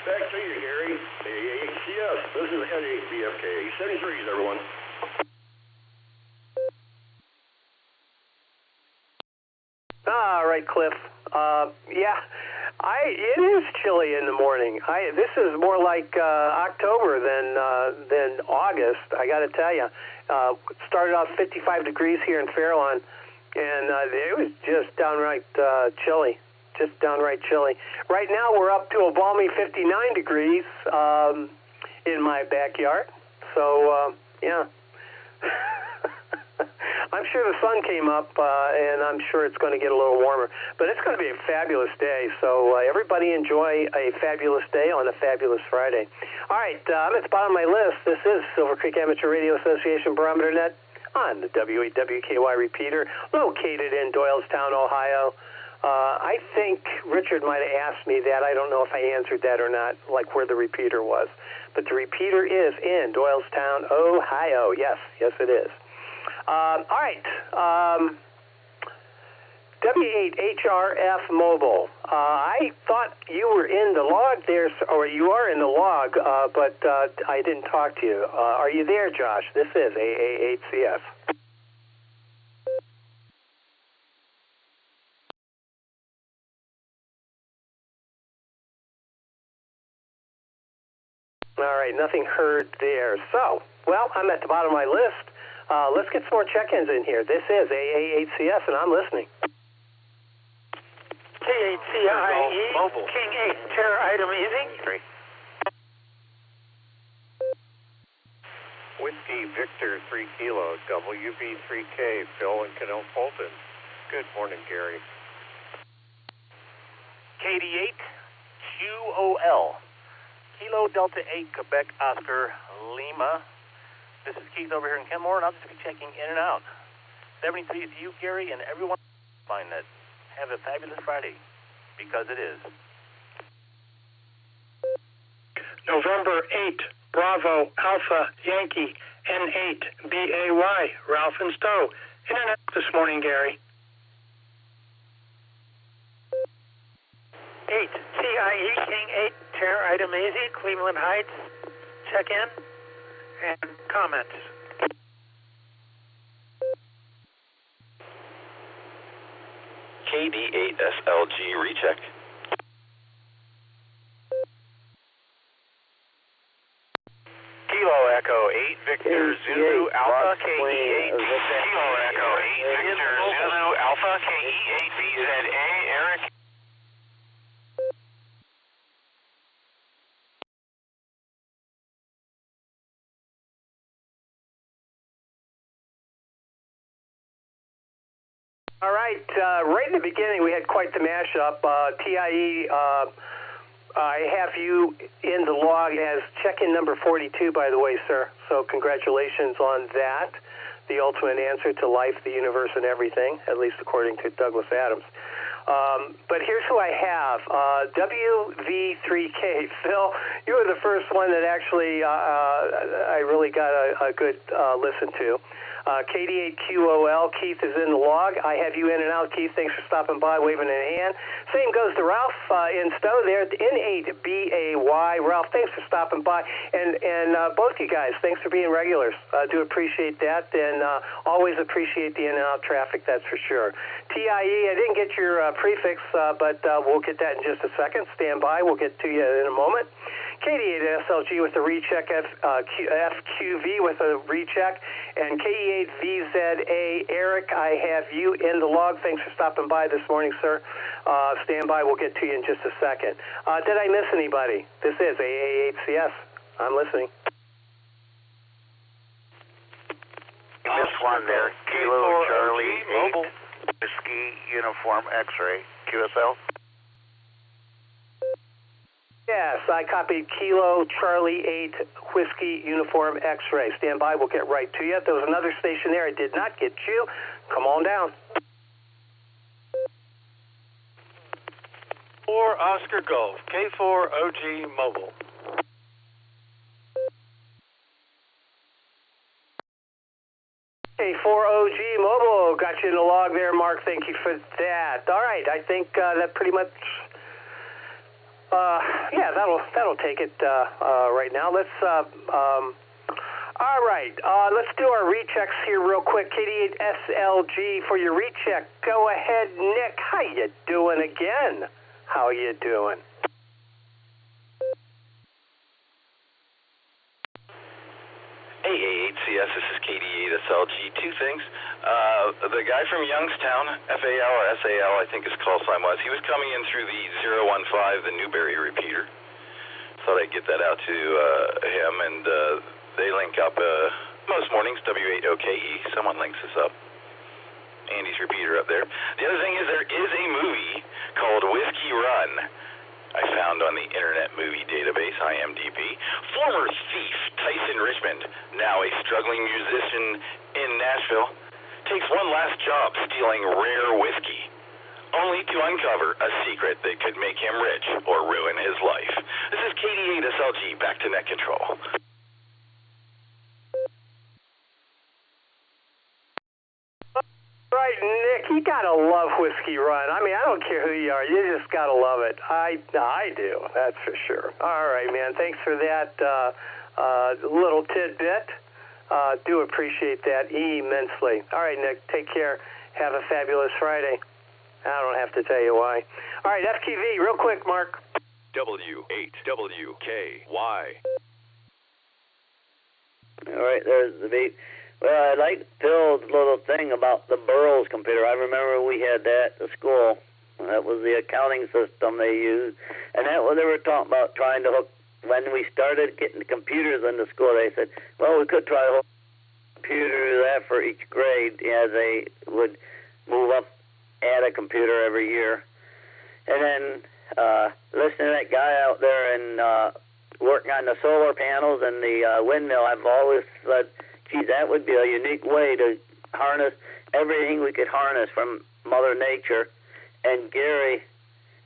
Back to you, Gary. AHCS. This is N8VFK. 73s, everyone. All right, Cliff. Yeah, it is chilly in the morning. This is more like October than August. I got to tell you, started off 55 degrees here in Fairlawn, and it was just downright chilly. Just downright chilly. Right now, we're up to a balmy 59 degrees in my backyard. So yeah. I'm sure the sun came up, and I'm sure it's going to get a little warmer. But it's going to be a fabulous day, so everybody enjoy a fabulous day on a fabulous Friday. All right, I'm at the bottom of my list. This is Silvercreek Amateur Radio Association Barometer Net on the W8WKY repeater, located in Doylestown, Ohio. I think Richard might have asked me that. I don't know if I answered that or not, like where the repeater was. But the repeater is in Doylestown, Ohio. Yes, it is. All right, W8HRF Mobile. I thought you were in the log there, or you are in the log, but I didn't talk to you. Are you there, Josh? This is AA8CS. All right, nothing heard there. So, well, I'm at the bottom of my list. Let's get some more check-ins in here. This is AA8CS, and I'm listening. K8CIE, King 8, Terror Item Easy. Whiskey Victor 3 Kilo, WB3K, Phil and Canal Fulton. Good morning, Gary. KD8, QOL, Kilo Delta 8, Quebec Oscar Lima. This is Keith over here in Kenmore, and I'll just be checking in and out. 73 to you, Gary, and everyone find that. Have a fabulous Friday, because it is. November 8, Bravo, Alpha, Yankee, N8, BAY, Ralph and Stowe. In and out this morning, Gary. 8, CIE, King 8, Terror Item Easy, Cleveland Heights. Check in and comments. KD8SLG recheck. Kilo Echo 8 Victor Zulu Alpha KE8 Kilo Echo 8 Victor Zulu Alpha KE8 VZA Eric. All right, right in the beginning, we had quite the mashup. TIE, I have you in the log as check-in number 42, by the way, sir. So congratulations on that. The ultimate answer to life, the universe, and everything, at least according to Douglas Adams. But here's who I have. WV3K. Phil, you were the first one that actually I really got a good listen to. KD8QOL, Keith is in the log. I have you in and out, Keith. Thanks for stopping by, waving a hand. Same goes to Ralph in Stowe there, N8BAY. Ralph, thanks for stopping by. And both you guys, thanks for being regulars. Do appreciate that, and always appreciate the in and out traffic, that's for sure. TIE, I didn't get your prefix, but we'll get that in just a second. Stand by. We'll get to you in a moment. KD8SLG with the recheck, FQV with a recheck, and KE8VZA. Eric, I have you in the log. Thanks for stopping by this morning, sir. Stand by. We'll get to you in just a second. Did I miss anybody? This is AA8CS. I'm listening. You missed one there. Kilo Charlie 8 Whiskey Uniform X-Ray QSL. Yes, I copied Kilo Charlie 8 Whiskey Uniform X-Ray. Stand by, we'll get right to you. There was another station there. I did not get you. Come on down. 4 Oscar Golf, K4 OG Mobile. K4 OG Mobile, got you in the log there, Mark. Thank you for that. All right, I think that pretty much... yeah, that'll take it right now. Let's all right, let's do our rechecks here real quick. KD8SLG for your recheck. Go ahead, Nick. How you doing again? How you doing? Hey, AHCS, this is KD8SLG. Two things. The guy from Youngstown, FAL or SAL, I think his call sign was, he was coming in through the 015, the Newberry repeater. Thought I'd get that out to him, and they link up most mornings, W8OKE. Someone links us up. Andy's repeater up there. The other thing is there is a movie called Whiskey Run I found on the Internet Movie Database, IMDb. Former thief Tyson Richmond, now a struggling musician in Nashville, takes one last job stealing rare whiskey, only to uncover a secret that could make him rich or ruin his life. This is KD8SLG, back to net control. Right, Nick, you gotta love Whiskey Run. I mean, I don't care who you are, you just gotta love it. I do, that's for sure. All right, man, thanks for that little tidbit. Do appreciate that immensely. All right, Nick, take care. Have a fabulous Friday. I don't have to tell you why. All right, FTV, real quick, Mark. W8WKY. All right, there's the beat. Well, I like Phil's little thing about the Burroughs computer. I remember we had that at school. That was the accounting system they used. And that was, they were talking about trying to hook, when we started getting the computers into school, they said, well, we could try to hook a computer to that for each grade. Yeah, they would move up, add a computer every year. And then listening to that guy out there and working on the solar panels and the windmill, I've always said, gee, that would be a unique way to harness everything we could harness from Mother Nature. And Gary,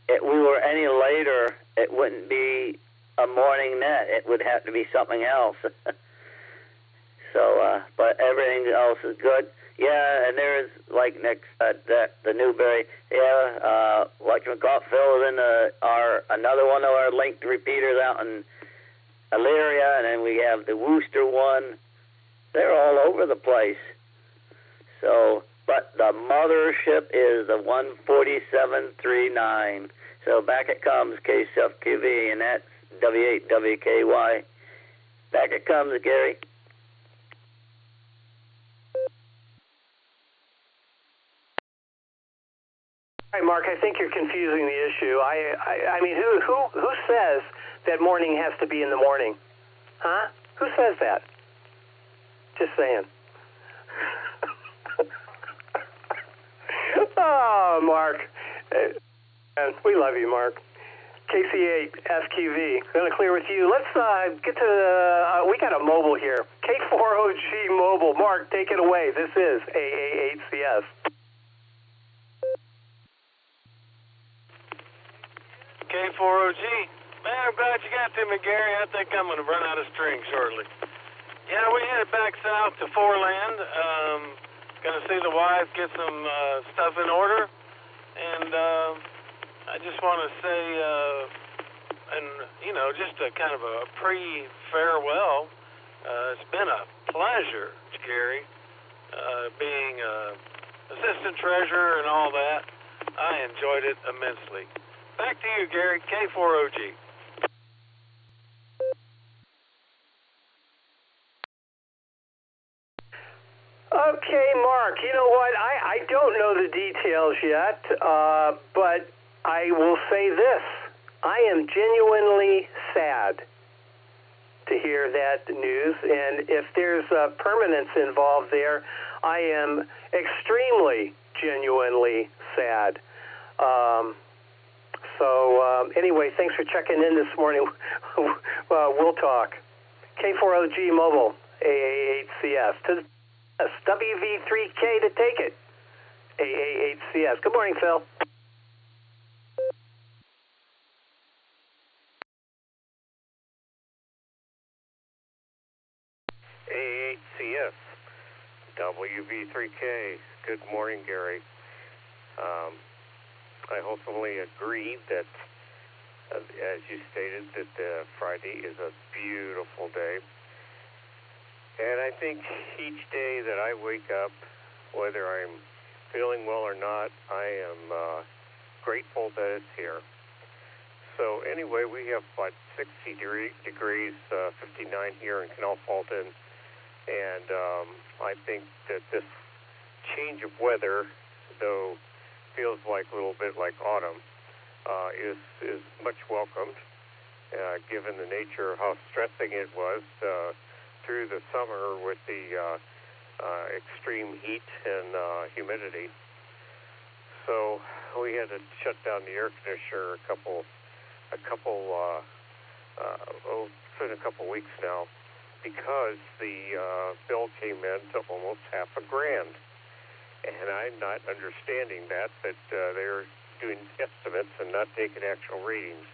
if we were any later, it wouldn't be a morning net. It would have to be something else. So, but everything else is good. Yeah, and there's, like Nick said, the Newberry. Yeah, whatchamacallit, Phil is in another one of our linked repeaters out in Elyria, and then we have the Worcester one. They're all over the place. So, but the mothership is the 14739. So back it comes, KSFQV, and that's W8WKY. Back it comes, Gary. All right, Mark, I think you're confusing the issue. I mean, who says that morning has to be in the morning? Huh? Who says that? Just saying. Oh, Mark. We love you, Mark. KC8, FQV. Going to clear with you. Let's get to we got a mobile here. K4OG Mobile. Mark, take it away. This is AA8CS. K4OG. Man, I'm glad you got to me, Gary. I think I'm going to run out of string shortly. Yeah, we headed back south to Foreland. Going to see the wife, get some stuff in order. And I just want to say, just a kind of a pre-farewell, it's been a pleasure, Gary, being assistant treasurer and all that. I enjoyed it immensely. Back to you, Gary, K4OG. Okay, Mark, you know what? I don't know the details yet, but I will say this. I am genuinely sad to hear that news, and if there's permanence involved there, I am extremely, genuinely sad. Anyway, thanks for checking in this morning. We'll talk. K4OG Mobile, AA8CS. To WV3K to take it. AA8CS. Good morning, Phil. AA8CS. WV3K. Good morning, Gary. I hopefully agree that, as you stated, that Friday is a beautiful day. And I think each day that I wake up, whether I'm feeling well or not, I am grateful that it's here. So anyway, we have about 60 degrees, 59 here in Canal Fulton. And I think that this change of weather, though feels like a little bit like autumn, is much welcomed, given the nature of how stressing it was through the summer with the extreme heat and humidity. So we had to shut down the air conditioner it's been a couple weeks now, because the bill came in to almost $500,000. And I'm not understanding that they're doing estimates and not taking actual readings.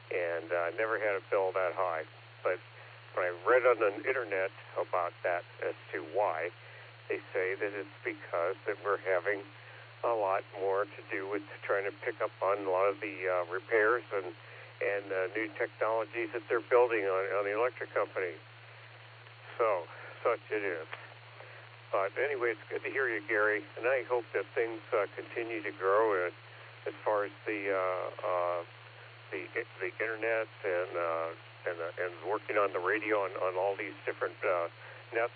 And I never had a bill that high. But when I read on the internet about that as to why, they say that it's because that we're having a lot more to do with trying to pick up on a lot of the repairs and new technologies that they're building on the electric company. So, such it is. But anyway, it's good to hear you, Gary, and I hope that things continue to grow as far as the internet and working on the radio on all these different nets.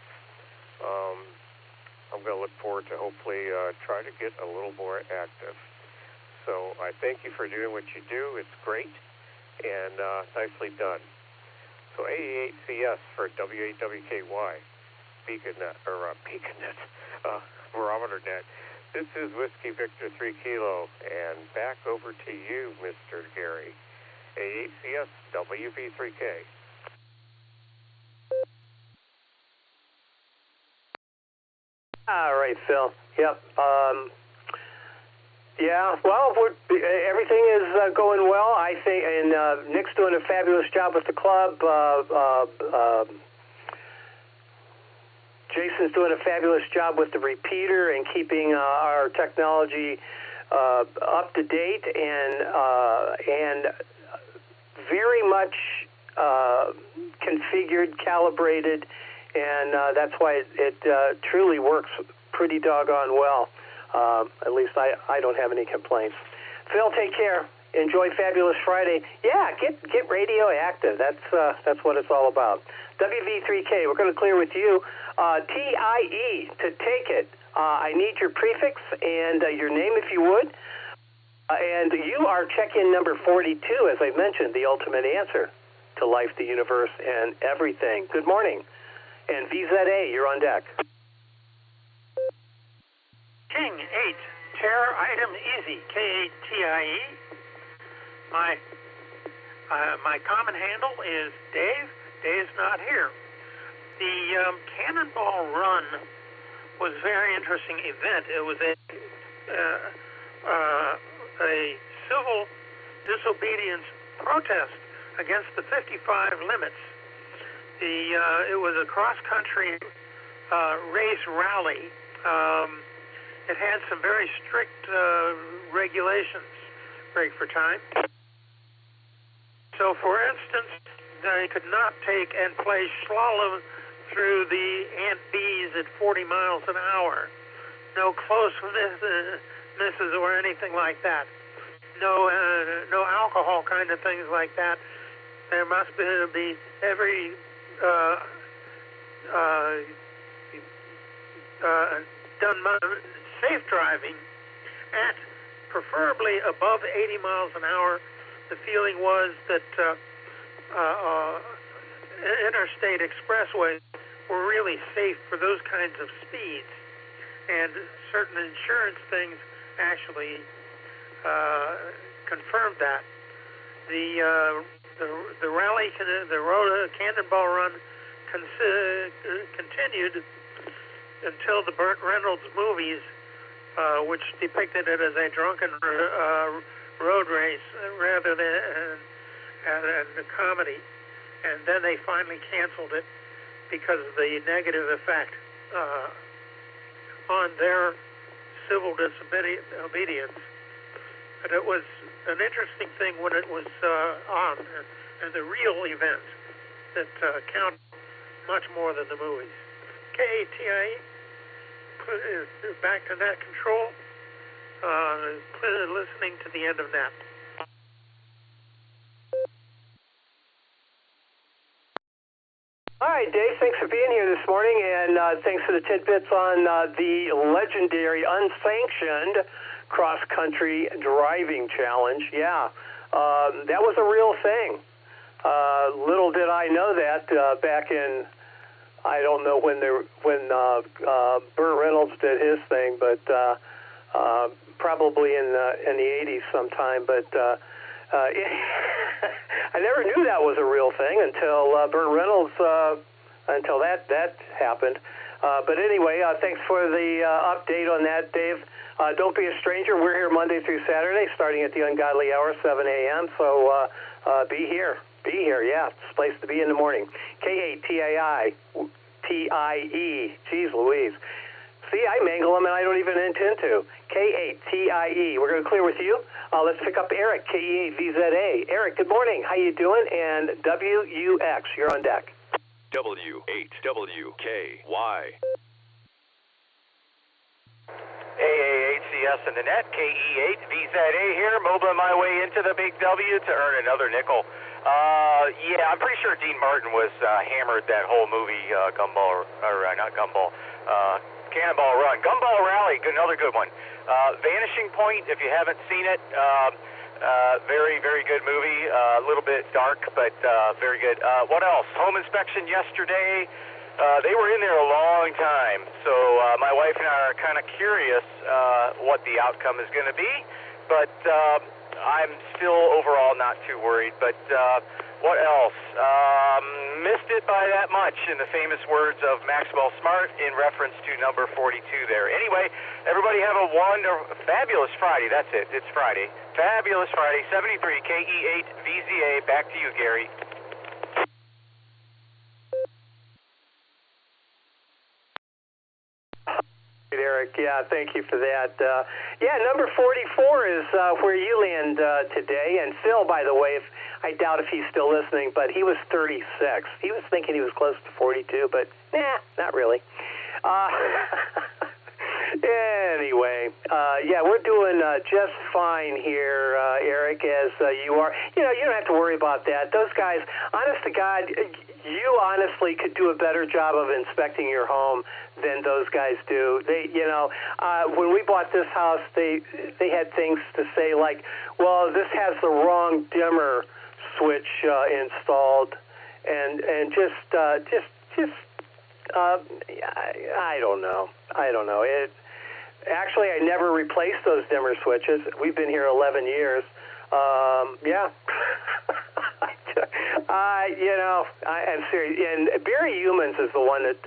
I'm going to look forward to hopefully try to get a little more active. So I thank you for doing what you do. It's great and nicely done. So AA8CS for W8WKY. Barometer Net. This is Whiskey Victor 3 Kilo, and back over to you, Mr. Gary. AACS WV3K. All right, Phil. Yep. Yeah. Well, everything is going well, I think, and Nick's doing a fabulous job with the club. Jason's doing a fabulous job with the repeater and keeping our technology up to date and very much configured, calibrated, and that's why it truly works pretty doggone well. At least I don't have any complaints. Phil, take care. Enjoy Fabulous Friday. Yeah, get radio active. That's what it's all about. WV3K, we're going to clear with you. TIE, to take it. I need your prefix and your name, if you would. And you are check-in number 42, as I mentioned, the ultimate answer to life, the universe, and everything. Good morning. And VZA, you're on deck. King 8, chair item easy, K8TIE. My common handle is Dave. Dave's not here. The Cannonball Run was a very interesting event. It was a civil disobedience protest against the 55 limits. It was a cross-country race rally. It had some very strict regulations. Break for time. So, for instance, they could not take and play slalom through the Ant Bs at 40 miles an hour. No close misses or anything like that. No alcohol kind of things like that. There must be every done safe driving at preferably above 80 miles an hour. The feeling was that interstate expressways were really safe for those kinds of speeds, and certain insurance things actually confirmed that. The rally, the Cannonball Run continued until the Burt Reynolds movies, which depicted it as a drunken road race rather than a comedy. And then they finally canceled it because of the negative effect on their civil disobedience. But it was an interesting thing when it was on, and the real event that counted much more than the movies. KATIE, back to net control, listening to the end of net. All right, Dave, thanks for being here this morning, and thanks for the tidbits on the legendary unsanctioned cross-country driving challenge. Yeah, that was a real thing. Little did I know that back in, I don't know when Burt Reynolds did his thing, but probably in the 80s sometime. But I never knew that was a real thing until Burt Reynolds, until that happened. But anyway, thanks for the update on that, Dave. Don't be a stranger. We're here Monday through Saturday, starting at the ungodly hour, 7 a.m. So be here. Be here, yeah. It's a place to be in the morning. KATIE. Jeez Louise. See, I mangle them and I don't even intend to. KATIE. We're going to clear with you. Let's pick up Eric, KE8VZA. Eric, good morning. How you doing? And WUX, you're on deck. W8WKY. AAHCS in the net, KE8VZA here, mobiling my way into the big W to earn another nickel. Yeah, I'm pretty sure Dean Martin was hammered that whole movie, Gumball, or not Gumball, Cannonball Run. Gumball Rally, another good one. Vanishing Point, if you haven't seen it, very, very good movie. A little bit dark, but very good. What else? Home inspection yesterday. They were in there a long time, so my wife and I are kind of curious what the outcome is going to be, but I'm still overall not too worried. But what else? Missed it by that much, in the famous words of Maxwell Smart in reference to number 42 there. Anyway, everybody have a fabulous Friday. That's it. It's Friday. Fabulous Friday. 73 KE8VZA. Back to you, Gary. Eric, yeah, thank you for that. Yeah, number 44 is where you land today. And Phil, by the way, I doubt if he's still listening, but he was 36. He was thinking he was close to 42, but not really. Anyway, yeah, we're doing just fine here, Eric, as you are. You don't have to worry about that. Those guys, honest to God, you honestly could do a better job of inspecting your home than those guys do. They, when we bought this house, they had things to say like, well, this has the wrong dimmer switch installed, and just I don't know. Actually, I never replaced those dimmer switches. We've been here 11 years. Yeah. I'm serious. And Barry Humans is the one that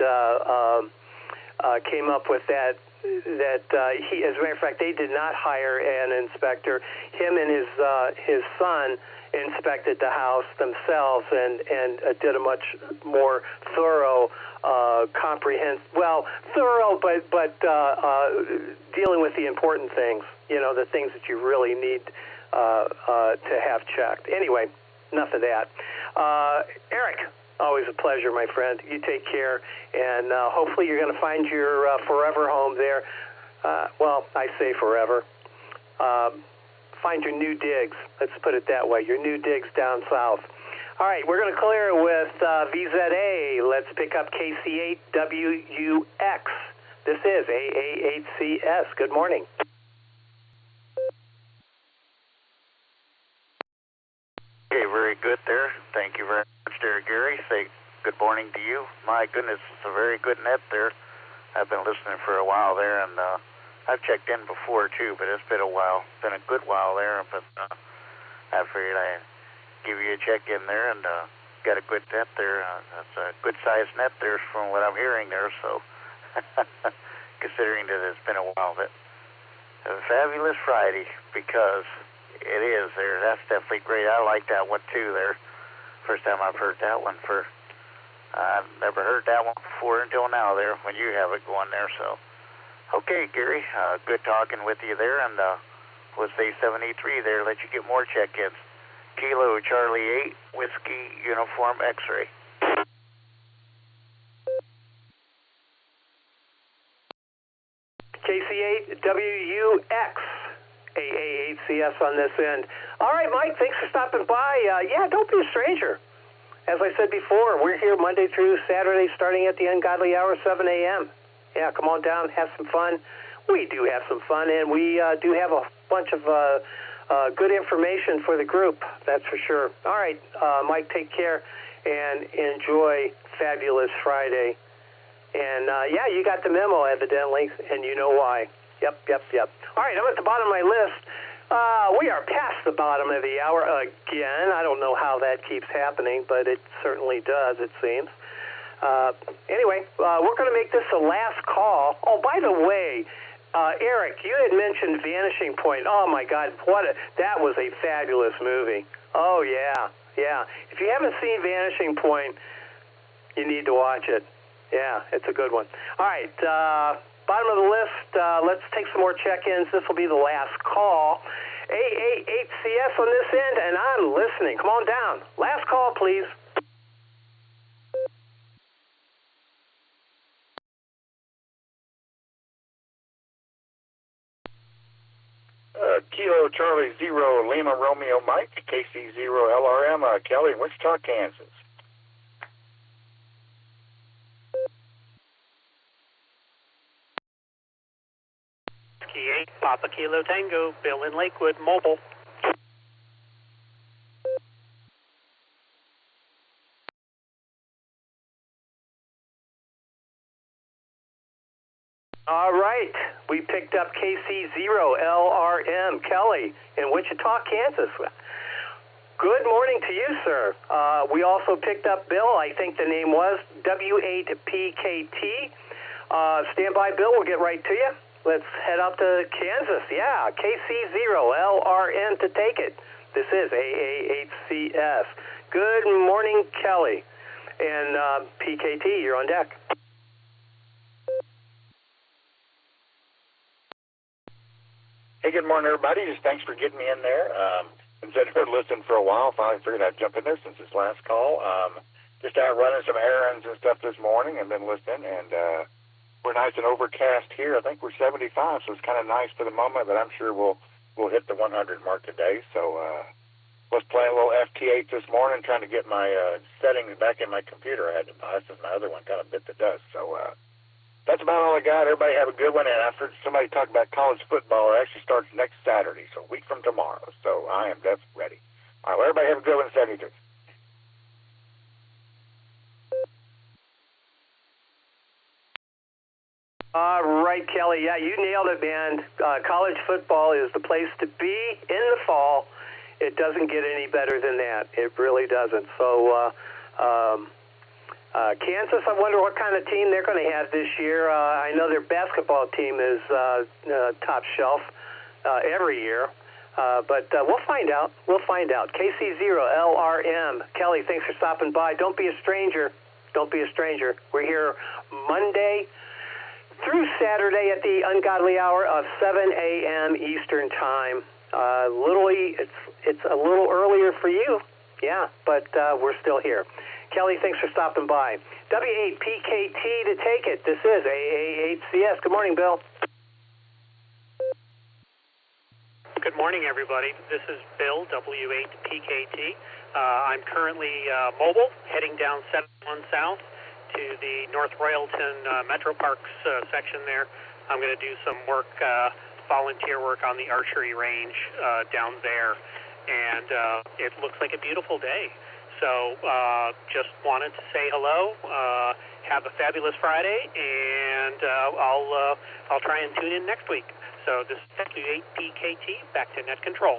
came up with that he, as a matter of fact, they did not hire an inspector. Him and his son inspected the house themselves and did a much more thorough, thorough, but dealing with the important things, the things that you really need to have checked. Anyway, enough of that. Eric, always a pleasure, my friend. You take care, and hopefully you're going to find your forever home there. Well, I say forever. Find your new digs. Let's put it that way. Your new digs down south. All right, we're going to clear with VZA. Let's pick up KC8WUX. This is AA8CS. Good morning. Okay, very good there. Thank you very much there, Gary. Say good morning to you. My goodness, it's a very good net there. I've been listening for a while there, and I've checked in before, too, but it's been a while. Been a good while there, but I figured I'd give you a check-in there, and got a good net there. That's a good-sized net there from what I'm hearing there, so considering that it's been a while. But a fabulous Friday, because it is there. That's definitely great. I like that one, too, there. First time I've heard that one. I've never heard that one before until now there, when you have it going there, so... Okay, Gary, good talking with you there, and we'll say 783 there, let you get more check-ins. Kilo Charlie 8, Whiskey Uniform X-Ray. KC8WUX, AA8CS on this end. All right, Mike, thanks for stopping by. Yeah, don't be a stranger. As I said before, we're here Monday through Saturday, starting at the ungodly hour, 7 a.m. Yeah, come on down, have some fun. We do have some fun, and we do have a bunch of good information for the group, that's for sure. All right, Mike, take care, and enjoy Fabulous Friday. And, yeah, you got the memo, evidently, and you know why. Yep. All right, I'm at the bottom of my list. We are past the bottom of the hour again. I don't know how that keeps happening, but it certainly does, it seems. Anyway, we're going to make this the last call. Oh, by the way, Eric, you had mentioned Vanishing Point. Oh, my God, that was a fabulous movie. Oh, yeah. If you haven't seen Vanishing Point, you need to watch it. Yeah, it's a good one. All right, bottom of the list, let's take some more check-ins. This will be the last call. AA8CS on this end, and I'm listening. Come on down. Last call, please. Kilo Charlie 0 Lima Romeo Mike, KC 0 LRM, Kelly, Wichita, Kansas. Key 8, Papa Kilo Tango, Bill in Lakewood, mobile. All right, we picked up KC0LRM, Kelly, in Wichita, Kansas. Good morning to you, sir. We also picked up Bill, I think the name was W8PKT. Stand by, Bill, we'll get right to you. Let's head up to Kansas. Yeah, KC0LRM to take it. This is AA8CS. Good morning, Kelly. And PKT, you're on deck. Hey, good morning, everybody. Just thanks for getting me in there. Since I've been listening for a while, finally figured I'd jump in there since this last call. Just out running some errands and stuff this morning and been listening, and we're nice and overcast here. I think we're 75, so it's kind of nice for the moment, but I'm sure we'll hit the 100 mark today. So was playing a little FT8 this morning, trying to get my settings back in my computer I had to buy since my other one kind of bit the dust. So that's about all I got. Everybody have a good one. And I've heard somebody talk about college football. It actually starts next Saturday, so a week from tomorrow. So I am definitely ready. All right, well, everybody have a good one. 73. All right, Kelly. Yeah, you nailed it, man. College football is the place to be in the fall. It doesn't get any better than that. It really doesn't. So Kansas, I wonder what kind of team they're going to have this year. I know their basketball team is top shelf every year, but we'll find out. We'll find out. KC0LRM. Kelly, thanks for stopping by. Don't be a stranger. Don't be a stranger. We're here Monday through Saturday at the ungodly hour of 7 a.m. Eastern Time. Literally, it's a little earlier for you. Yeah, but we're still here. Kelly, thanks for stopping by. W8PKT to take it. This is AA8CS. Good morning, Bill. Good morning, everybody. This is Bill, W8PKT. I'm currently mobile, heading down 71 South to the North Royalton Metro Parks section there. I'm going to do some work, volunteer work on the archery range down there, and it looks like a beautiful day. So just wanted to say hello, have a fabulous Friday, and I'll try and tune in next week. So this is W8PKT, back to net control.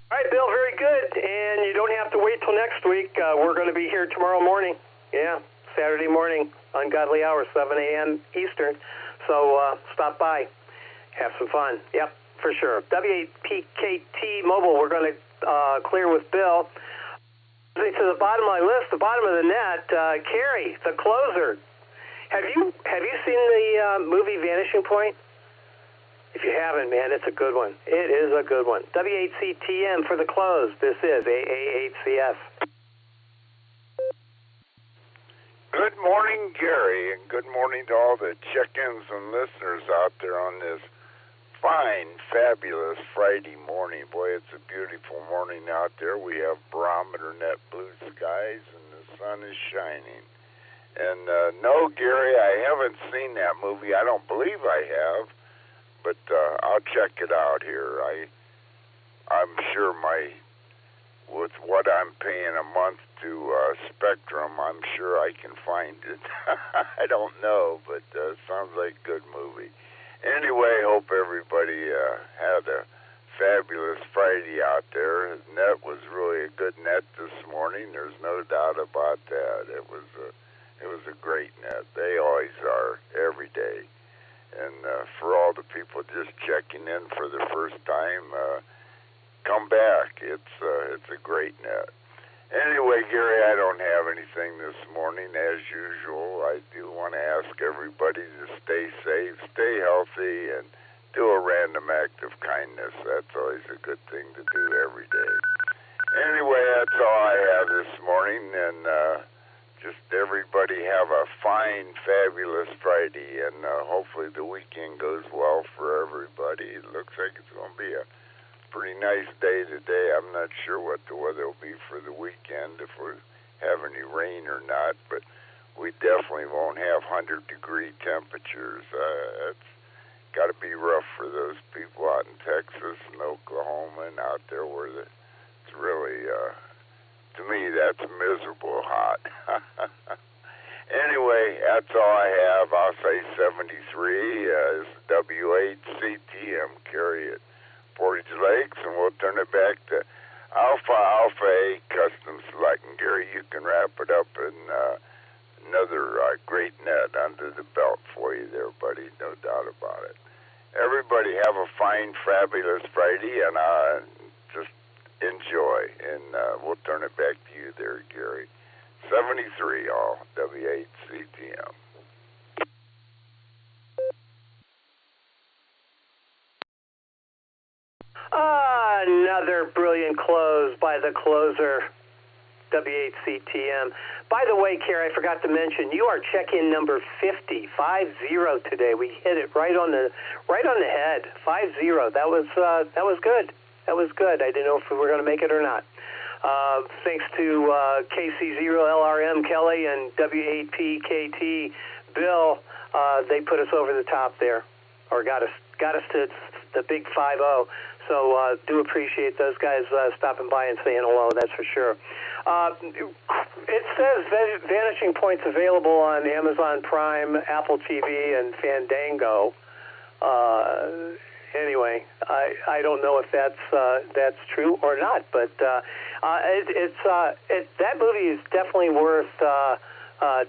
All right, Bill, very good. And you don't have to wait till next week. We're going to be here tomorrow morning. Yeah, Saturday morning, ungodly hour, 7 a.m. Eastern. So stop by. Have some fun. Yep, for sure. W8PKT Mobile, we're going to clear with Bill. To the bottom of my list, the bottom of the net, Carrie, the closer. Have you seen the movie Vanishing Point? If you haven't, man, it's a good one. It is a good one. W8CTM for the close. This is AA8CS. Good morning, Gary, and good morning to all the check-ins and listeners out there on this fine, fabulous Friday morning. Boy, it's a beautiful morning out there. We have Barometer Net blue skies, and the sun is shining. And no, Gary, I haven't seen that movie. I don't believe I have, but I'll check it out here. I'm sure with what I'm paying a month to Spectrum, I'm sure I can find it. I don't know, but sounds like a good movie. Anyway, hope everybody had a fabulous Friday out there. The net was really a good net this morning. There's no doubt about that. It was a great net. They always are, every day. And for all the people just checking in for the first time, come back. It's a great net. Anyway, Gary, I don't have anything this morning. As usual, I do want to ask everybody to stay safe, stay healthy, and do a random act of kindness. That's always a good thing to do every day. Anyway, that's all I have this morning, and just everybody have a fine, fabulous Friday, and hopefully the weekend goes well for everybody. It looks like it's going to be a pretty nice day today. I'm not sure what the weather will be for the weekend, if we have any rain or not, but we definitely won't have 100-degree temperatures. It's got to be rough for those people out in Texas and Oklahoma and out there where it's really, to me, that's miserable hot. Anyway, that's all I have. I'll say 73 is W8CTM, carry it. Portage Lakes, and we'll turn it back to Alpha A Custom Select. And Gary, you can wrap it up in another great net under the belt for you there, buddy. No doubt about it. Everybody have a fine, fabulous Friday, and just enjoy. And we'll turn it back to you there, Gary. 73 all, W8CTM. Another brilliant close by the closer, W8CTM. By the way, Carrie, I forgot to mention, you are check-in number 50 today. We hit it right on the head, 50. That was good. That was good. I didn't know if we were going to make it or not. Thanks to KC0LRM Kelly and W8PKT Bill, they put us over the top there, or got us to the big 50. So do appreciate those guys stopping by and saying hello, that's for sure. It says Vanishing Point's available on Amazon Prime, Apple TV, and Fandango. Anyway, I don't know if that's true or not, but that movie is definitely worth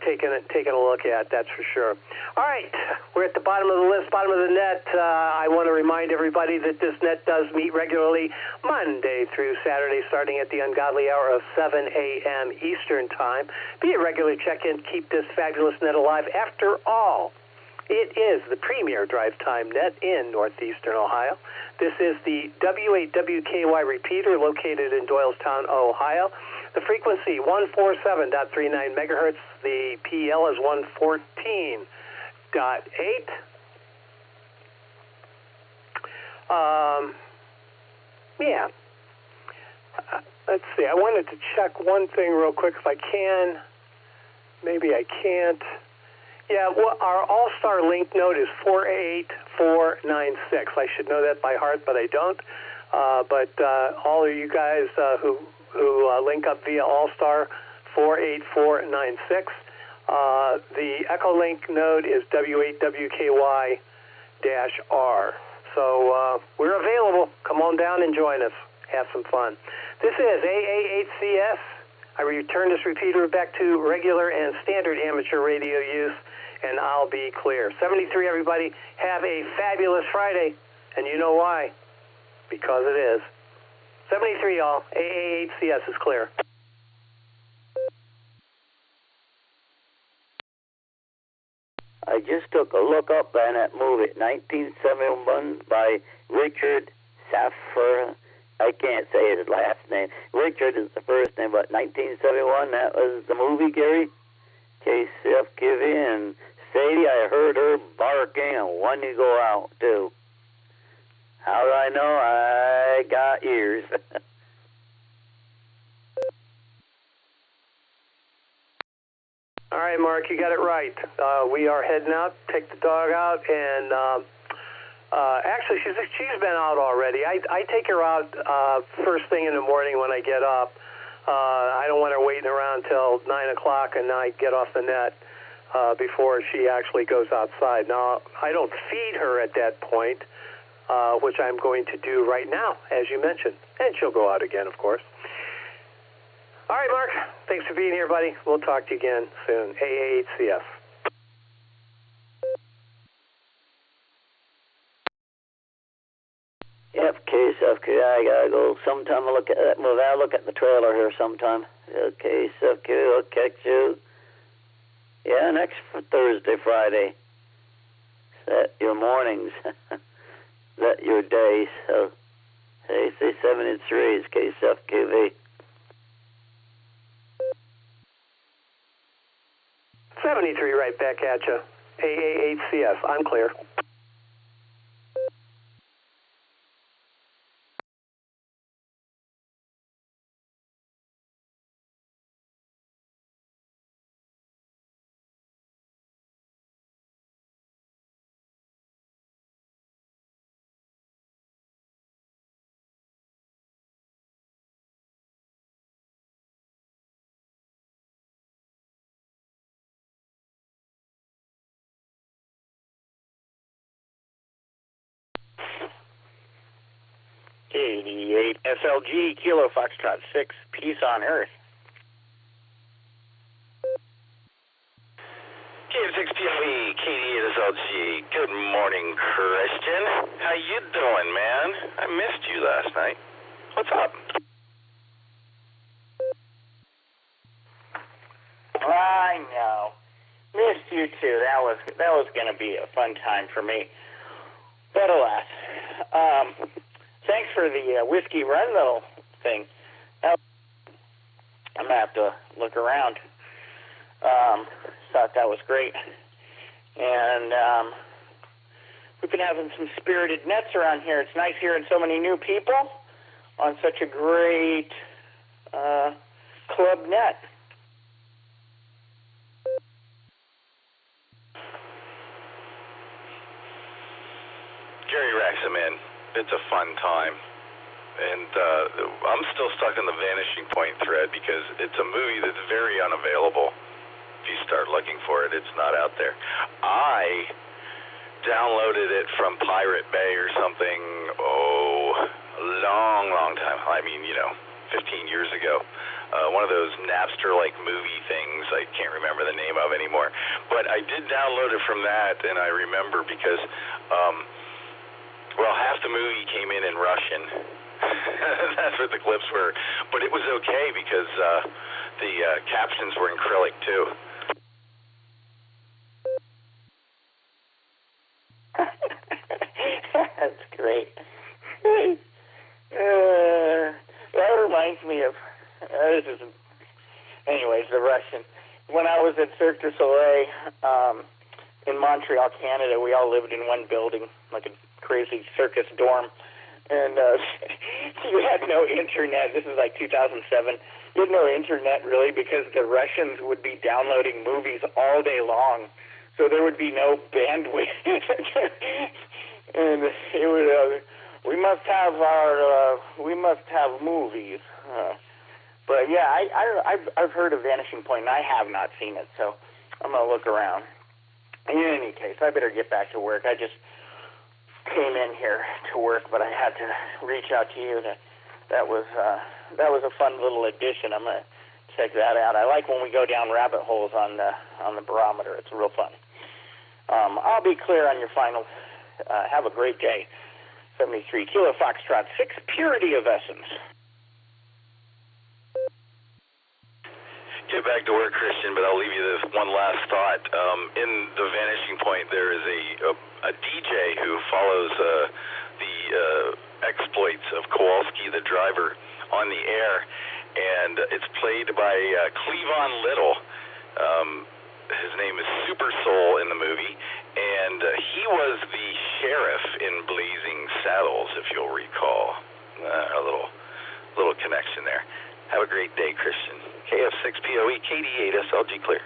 taking a look at. That's for sure. All right, we're at the bottom of the list, bottom of the net. I want to remind everybody that this net does meet regularly Monday through Saturday, starting at the ungodly hour of 7 a.m. Eastern Time. Be a regular check-in. Keep this fabulous net alive. After all, it is the premier drive time net in northeastern Ohio. This is the W8WKY repeater located in Doylestown, Ohio. The frequency 147.39 megahertz. The PL is 114.8. Yeah. Let's see. I wanted to check one thing real quick if I can. Maybe I can't. Yeah, well, our Allstar link node is 48496. I should know that by heart, but I don't. But all of you guys who link up via Allstar 48496, the EchoLink node is W8WKY-R. So we're available. Come on down and join us. Have some fun. This is AA8CS. I return this repeater back to regular and standard amateur radio use, and I'll be clear. 73, everybody. Have a fabulous Friday. And you know why? Because it is. 73, y'all. AA8CS is clear. I just took a look up on that movie, 1971, by Richard Saffer. I can't say his last name. Richard is the first name, but 1971, that was the movie, Gary. KCFQV and Sadie, I heard her barking and wanting to go out, too. How do I know? I got ears. All right, Mark, you got it right. We are heading out, take the dog out, and actually, she's been out already. I take her out first thing in the morning when I get up. I don't want her waiting around till 9 o'clock and I get off the net before she actually goes outside. Now, I don't feed her at that point, which I'm going to do right now, as you mentioned. And she'll go out again, of course. All right, Mark. Thanks for being here, buddy. We'll talk to you again soon. AA8CS. Yep, KCFQ. I gotta go sometime. I'll look at that movie. I'll look at the trailer here sometime. Okay, KCFQ. I'll catch you. Yeah, next Thursday, Friday. Set your mornings. Set your days. So, AC 73 is KCFQV. 73 right back at you. AA8CS. I'm clear. KD8 SLG, Kilo Foxtrot 6, Peace on Earth. KF6PLE, KD8 SLG, good morning, Christian. How you doing, man? I missed you last night. What's up? I know. Missed you too. That was going to be a fun time for me. But alas. Thanks for the Whiskey Run Little thing. I'm going to have to look around. Thought that was great. And we've been having some spirited nets around here. It's nice hearing so many new people on such a great club net. Gary racks them in. It's a fun time. And I'm still stuck in the Vanishing Point thread because it's a movie that's very unavailable. If you start looking for it, it's not out there. I downloaded it from Pirate Bay or something, a long time. I mean, 15 years ago. One of those Napster-like movie things I can't remember the name of anymore. But I did download it from that, and I remember because, half the movie came in Russian. That's what the clips were. But it was okay because the captions were in acrylic, too. That's great. That reminds me of, anyways, the Russian. When I was at Cirque du Soleil in Montreal, Canada, we all lived in one building, like a crazy circus dorm. And you had no internet. This is like 2007. You had no internet, really, because the Russians would be downloading movies all day long. So there would be no bandwidth. And it would, we must have movies. But yeah, I've heard of Vanishing Point, and I have not seen it, so I'm gonna look around. In any case, I better get back to work. I just came in here to work, but I had to reach out to you. That was a fun little addition. I'm gonna check that out. I like when we go down rabbit holes on the barometer. It's real fun. I'll be clear on your final. Have a great day. 73 Kilo Foxtrot 6, Purity of Essence. Get back to work, Christian, but I'll leave you this one last thought. In the Vanishing Point, there is a DJ who follows the exploits of Kowalski, the driver, on the air, and it's played by Cleavon Little. His name is Super Soul in the movie, and he was the sheriff in Blazing Saddles, if you'll recall. A little connection there. Have a great day, Christian. KF6POE, KD8 SLG clear.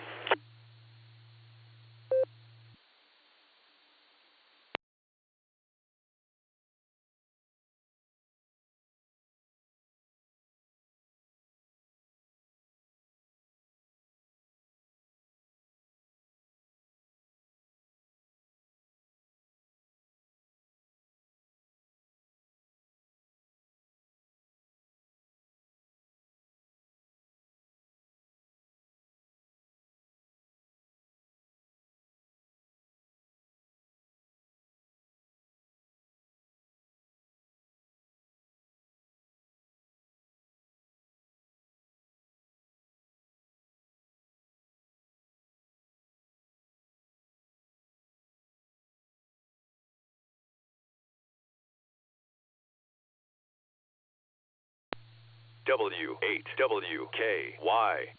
W8WKY.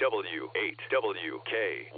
W8WKY.